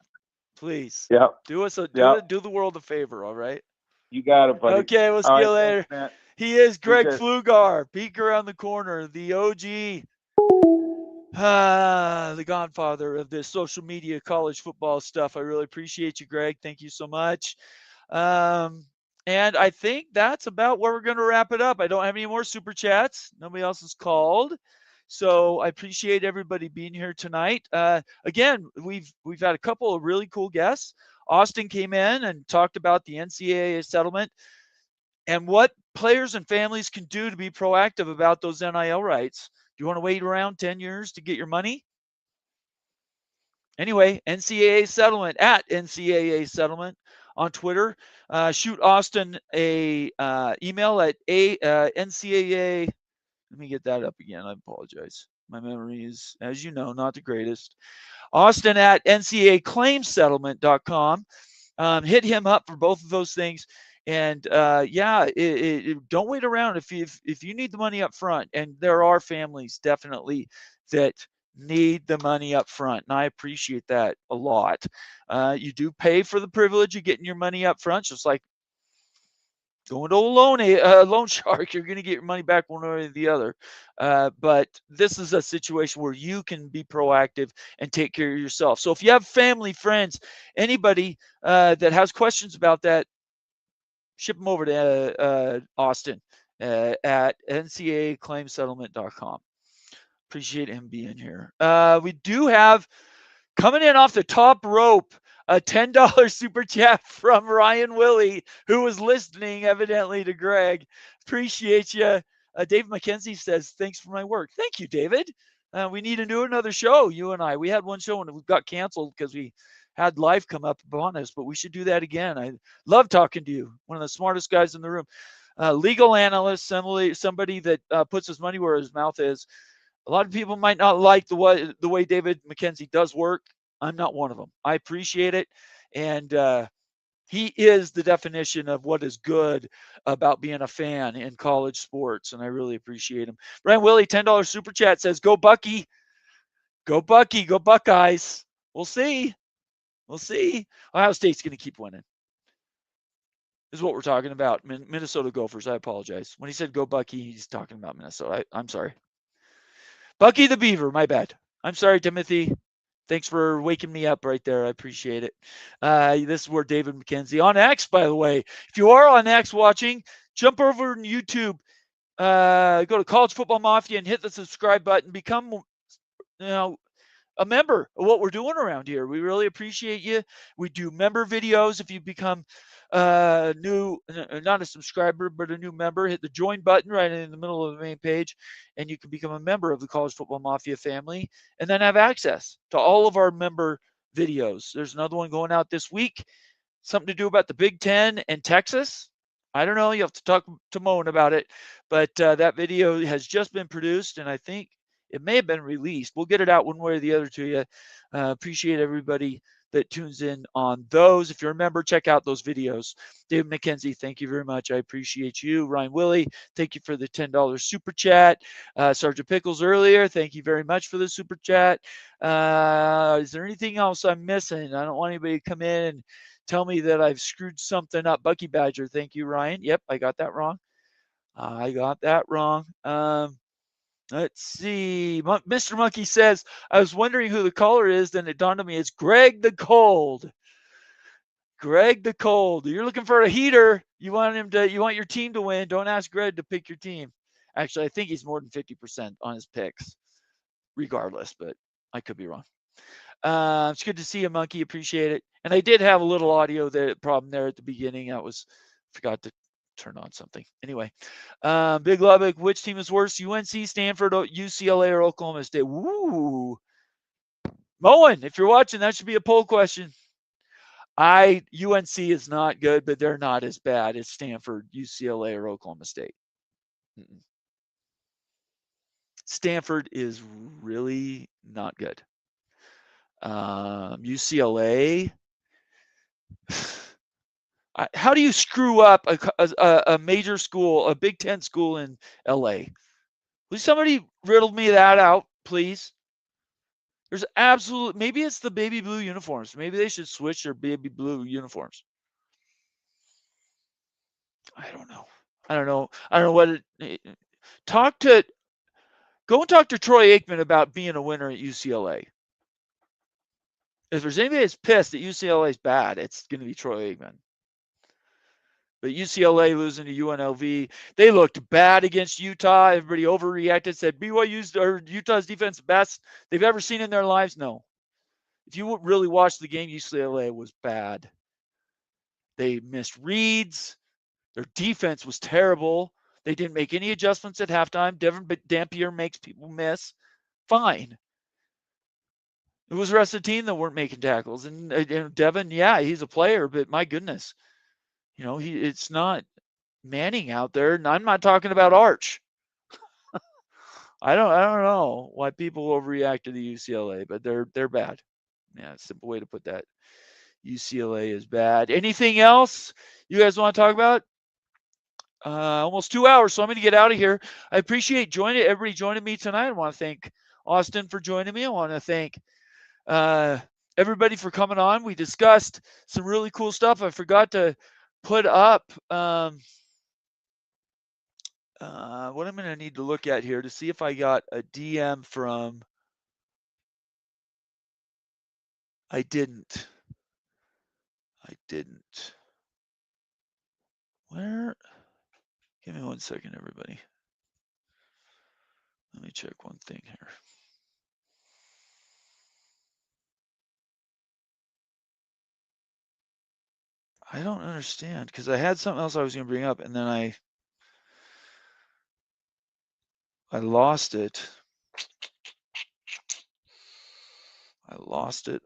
please. Yeah. Do the world a favor, all right? You got it, buddy. Okay, we'll see you later. Thanks, he is Greg Pflugar, peek around the corner, the OG, the godfather of this social media college football stuff. I really appreciate you, Greg. Thank you so much. And I think that's about where we're going to wrap it up. I don't have any more super chats. Nobody else is called. So I appreciate everybody being here tonight. Again, we've had a couple of really cool guests. Austin came in and talked about the NCAA settlement and what players and families can do to be proactive about those NIL rights. Do you want to wait around 10 years to get your money? Anyway, NCAA settlement at NCAA settlement on Twitter. Shoot Austin a email at NCAA. Let me get that up again. I apologize. My memory is, as you know, not the greatest. Austin at NCAAclaimsettlement.com. Hit him up for both of those things. And don't wait around if you need the money up front. And there are families definitely that need the money up front, and I appreciate that a lot. You do pay for the privilege of getting your money up front, just like going to a loan shark. You're going to get your money back one way or the other. But this is a situation where you can be proactive and take care of yourself. So if you have family, friends, anybody that has questions about that, ship them over to Austin at NCAAclaimsettlement.com. Appreciate him being here. We do have coming in off the top rope a $10 super chat from Ryan Willie, who was listening evidently to Greg. Appreciate you. Dave McKenzie says, thanks for my work. Thank you, David. We need to do another show, you and I. We had one show and we got canceled because we had life come up upon us, but we should do that again. I love talking to you, one of the smartest guys in the room. Legal analyst, somebody that puts his money where his mouth is. A lot of people might not like the way David McKenzie does work. I'm not one of them. I appreciate it, and he is the definition of what is good about being a fan in college sports, and I really appreciate him. Brian Willie, $10 super chat says, "Go Bucky, go Bucky, go Buckeyes." We'll see. We'll see. Ohio State's going to keep winning. Is what we're talking about. Minnesota Gophers. I apologize. When he said "Go Bucky," he's talking about Minnesota. I'm sorry. Bucky the Beaver. My bad. I'm sorry, Timothy. Thanks for waking me up right there. I appreciate it. This is where David McKenzie on X, by the way. If you are on X watching, jump over on YouTube. Go to College Football Mafia and hit the subscribe button. Become, a member of what we're doing around here. We really appreciate you. We do member videos. If you become new, not a subscriber, but a new member, hit the join button right in the middle of the main page, and you can become a member of the College Football Mafia family and then have access to all of our member videos. There's another one going out this week, something to do about the Big Ten and Texas. I don't know. You have to talk to Moen about it, but that video has just been produced, and I think it may have been released. We'll get it out one way or the other to you. Appreciate everybody that tunes in on those. If you're a member, check out those videos. David McKenzie, thank you very much. I appreciate you. Ryan Willie, thank you for the $10 super chat. Sergeant Pickles earlier, thank you very much for the super chat. Is there anything else I'm missing? I don't want anybody to come in and tell me that I've screwed something up. Bucky Badger, thank you, Ryan. Yep, I got that wrong. Let's see. Mr. Monkey says, I was wondering who the caller is. Then it dawned on me it's Greg the Cold. Greg the Cold. You're looking for a heater. You want your team to win. Don't ask Greg to pick your team. Actually, I think he's more than 50% on his picks, regardless, but I could be wrong. It's good to see you, Monkey. Appreciate it. And I did have a little audio problem there at the beginning. Forgot to turn on something. Anyway, Big Lubbock, which team is worse? UNC, Stanford, UCLA, or Oklahoma State? Woo! Moen, if you're watching, that should be a poll question. UNC is not good, but they're not as bad as Stanford, UCLA, or Oklahoma State. Stanford is really not good. UCLA. How do you screw up a major school, a Big Ten school in LA? Will somebody riddle me that out, please? There's maybe it's the baby blue uniforms. Maybe they should switch their baby blue uniforms. I don't know. I don't know what go and talk to Troy Aikman about being a winner at UCLA. If there's anybody that's pissed that UCLA is bad, it's going to be Troy Aikman. But UCLA losing to UNLV, they looked bad against Utah. Everybody overreacted, said Utah's defense best they've ever seen in their lives. No. If you really watched the game, UCLA was bad. They missed reads. Their defense was terrible. They didn't make any adjustments at halftime. Devin Dampier makes people miss. Fine. It was the rest of the team that weren't making tackles. And Devin, yeah, he's a player, but my goodness. It's not Manning out there. And I'm not talking about Arch. I don't know why people overreact to the UCLA, but they're bad. Yeah, simple way to put that. UCLA is bad. Anything else you guys want to talk about? Almost 2 hours, so I'm going to get out of here. I appreciate everybody joining me tonight. I want to thank Austin for joining me. I want to thank everybody for coming on. We discussed some really cool stuff. I forgot to put up what I'm going to need to look at here to see if I got a DM from. I didn't. Where? Give me 1 second, everybody. Let me check one thing here. I don't understand because I had something else I was going to bring up and then I lost it. I lost it.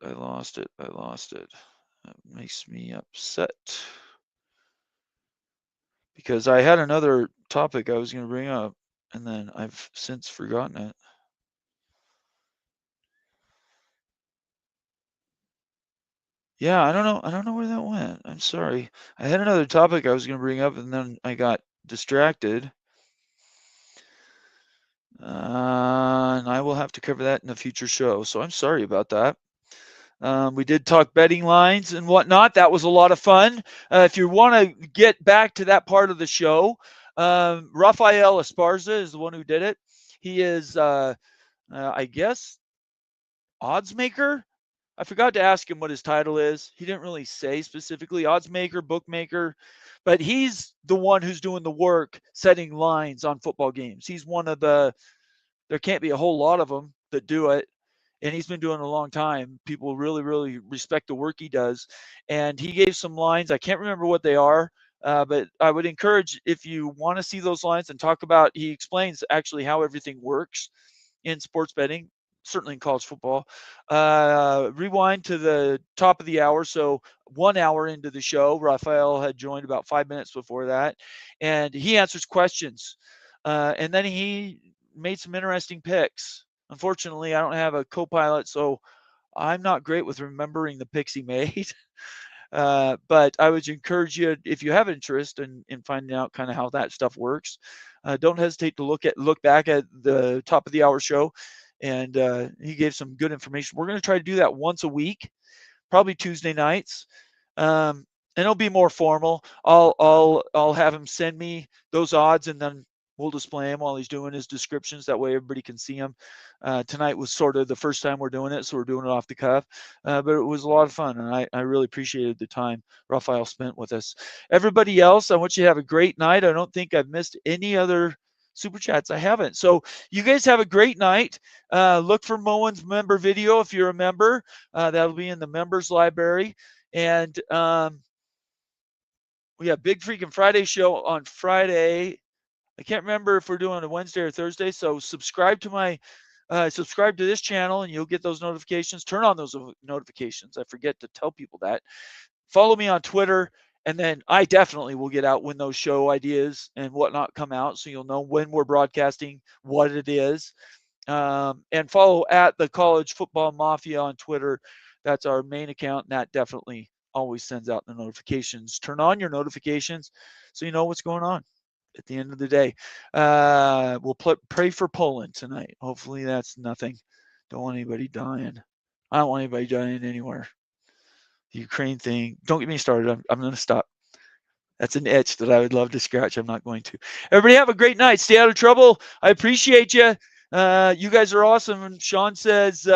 That makes me upset. Because I had another topic I was going to bring up, and then I've since forgotten it. Yeah, I don't know where that went. I'm sorry. I had another topic I was going to bring up, and then I got distracted. And I will have to cover that in a future show. So I'm sorry about that. We did talk betting lines and whatnot. That was a lot of fun. If you want to get back to that part of the show, Raphael Esparza is the one who did it. He is, I guess, odds maker. I forgot to ask him what his title is. He didn't really say specifically, odds maker, bookmaker, but he's the one who's doing the work setting lines on football games. He's one of the, there can't be a whole lot of them that do it. And he's been doing it a long time. People really, really respect the work he does. And he gave some lines. I can't remember what they are, but I would encourage, if you want to see those lines and talk about, he explains actually how everything works in sports betting, certainly in college football. Rewind to the top of the hour. So 1 hour into the show, Raphael had joined about 5 minutes before that, and he answers questions. And then he made some interesting picks. Unfortunately, I don't have a co-pilot, so I'm not great with remembering the picks he made. But I would encourage you, if you have interest in finding out kind of how that stuff works, don't hesitate to look back at the top of the hour show. And he gave some good information. We're going to try to do that once a week, probably Tuesday nights. And it'll be more formal. I'll have him send me those odds, and then we'll display them while he's doing his descriptions. That way everybody can see them. Tonight was sort of the first time we're doing it, so we're doing it off the cuff. But it was a lot of fun, and I really appreciated the time Raphael spent with us. Everybody else, I want you to have a great night. I don't think I've missed any other super chats. I haven't. So you guys have a great night. Look for Moen's member video if you're a member. That'll be in the members library. And we have Big Freaking Friday show on Friday. I can't remember if we're doing a Wednesday or Thursday. So subscribe to this channel, and you'll get those notifications. Turn on those notifications. I forget to tell people that. Follow me on Twitter, and then I definitely will get out when those show ideas and whatnot come out, so you'll know when we're broadcasting, what it is. And follow at the College Football Mafia on Twitter. That's our main account, and that definitely always sends out the notifications. Turn on your notifications so you know what's going on at the end of the day. We'll pray for Poland tonight. Hopefully that's nothing. Don't want anybody dying. I don't want anybody dying anywhere. The Ukraine thing, don't get me started. I'm going to stop. That's an itch that I would love to scratch. I'm not going to. Everybody have a great night. Stay out of trouble. I appreciate you. You guys are awesome. And Sean says,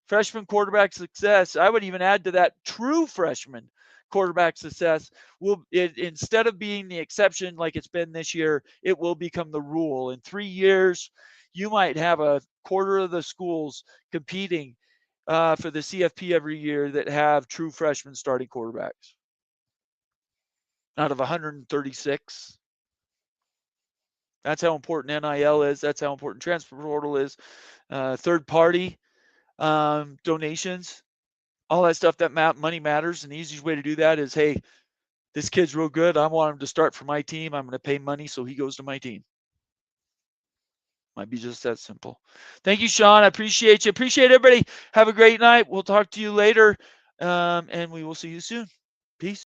freshman quarterback success. I would even add to that, true freshman quarterback success instead of being the exception like it's been this year, it will become the rule. In 3 years, you might have a quarter of the schools competing for the CFP every year that have true freshman starting quarterbacks out of 136. That's how important NIL is. That's how important transfer portal is. Third party donations, all that stuff, that money matters. And the easiest way to do that is, hey, this kid's real good. I want him to start for my team. I'm going to pay money so he goes to my team. Might be just that simple. Thank you, Sean. I appreciate you. Appreciate everybody. Have a great night. We'll talk to you later, and we will see you soon. Peace.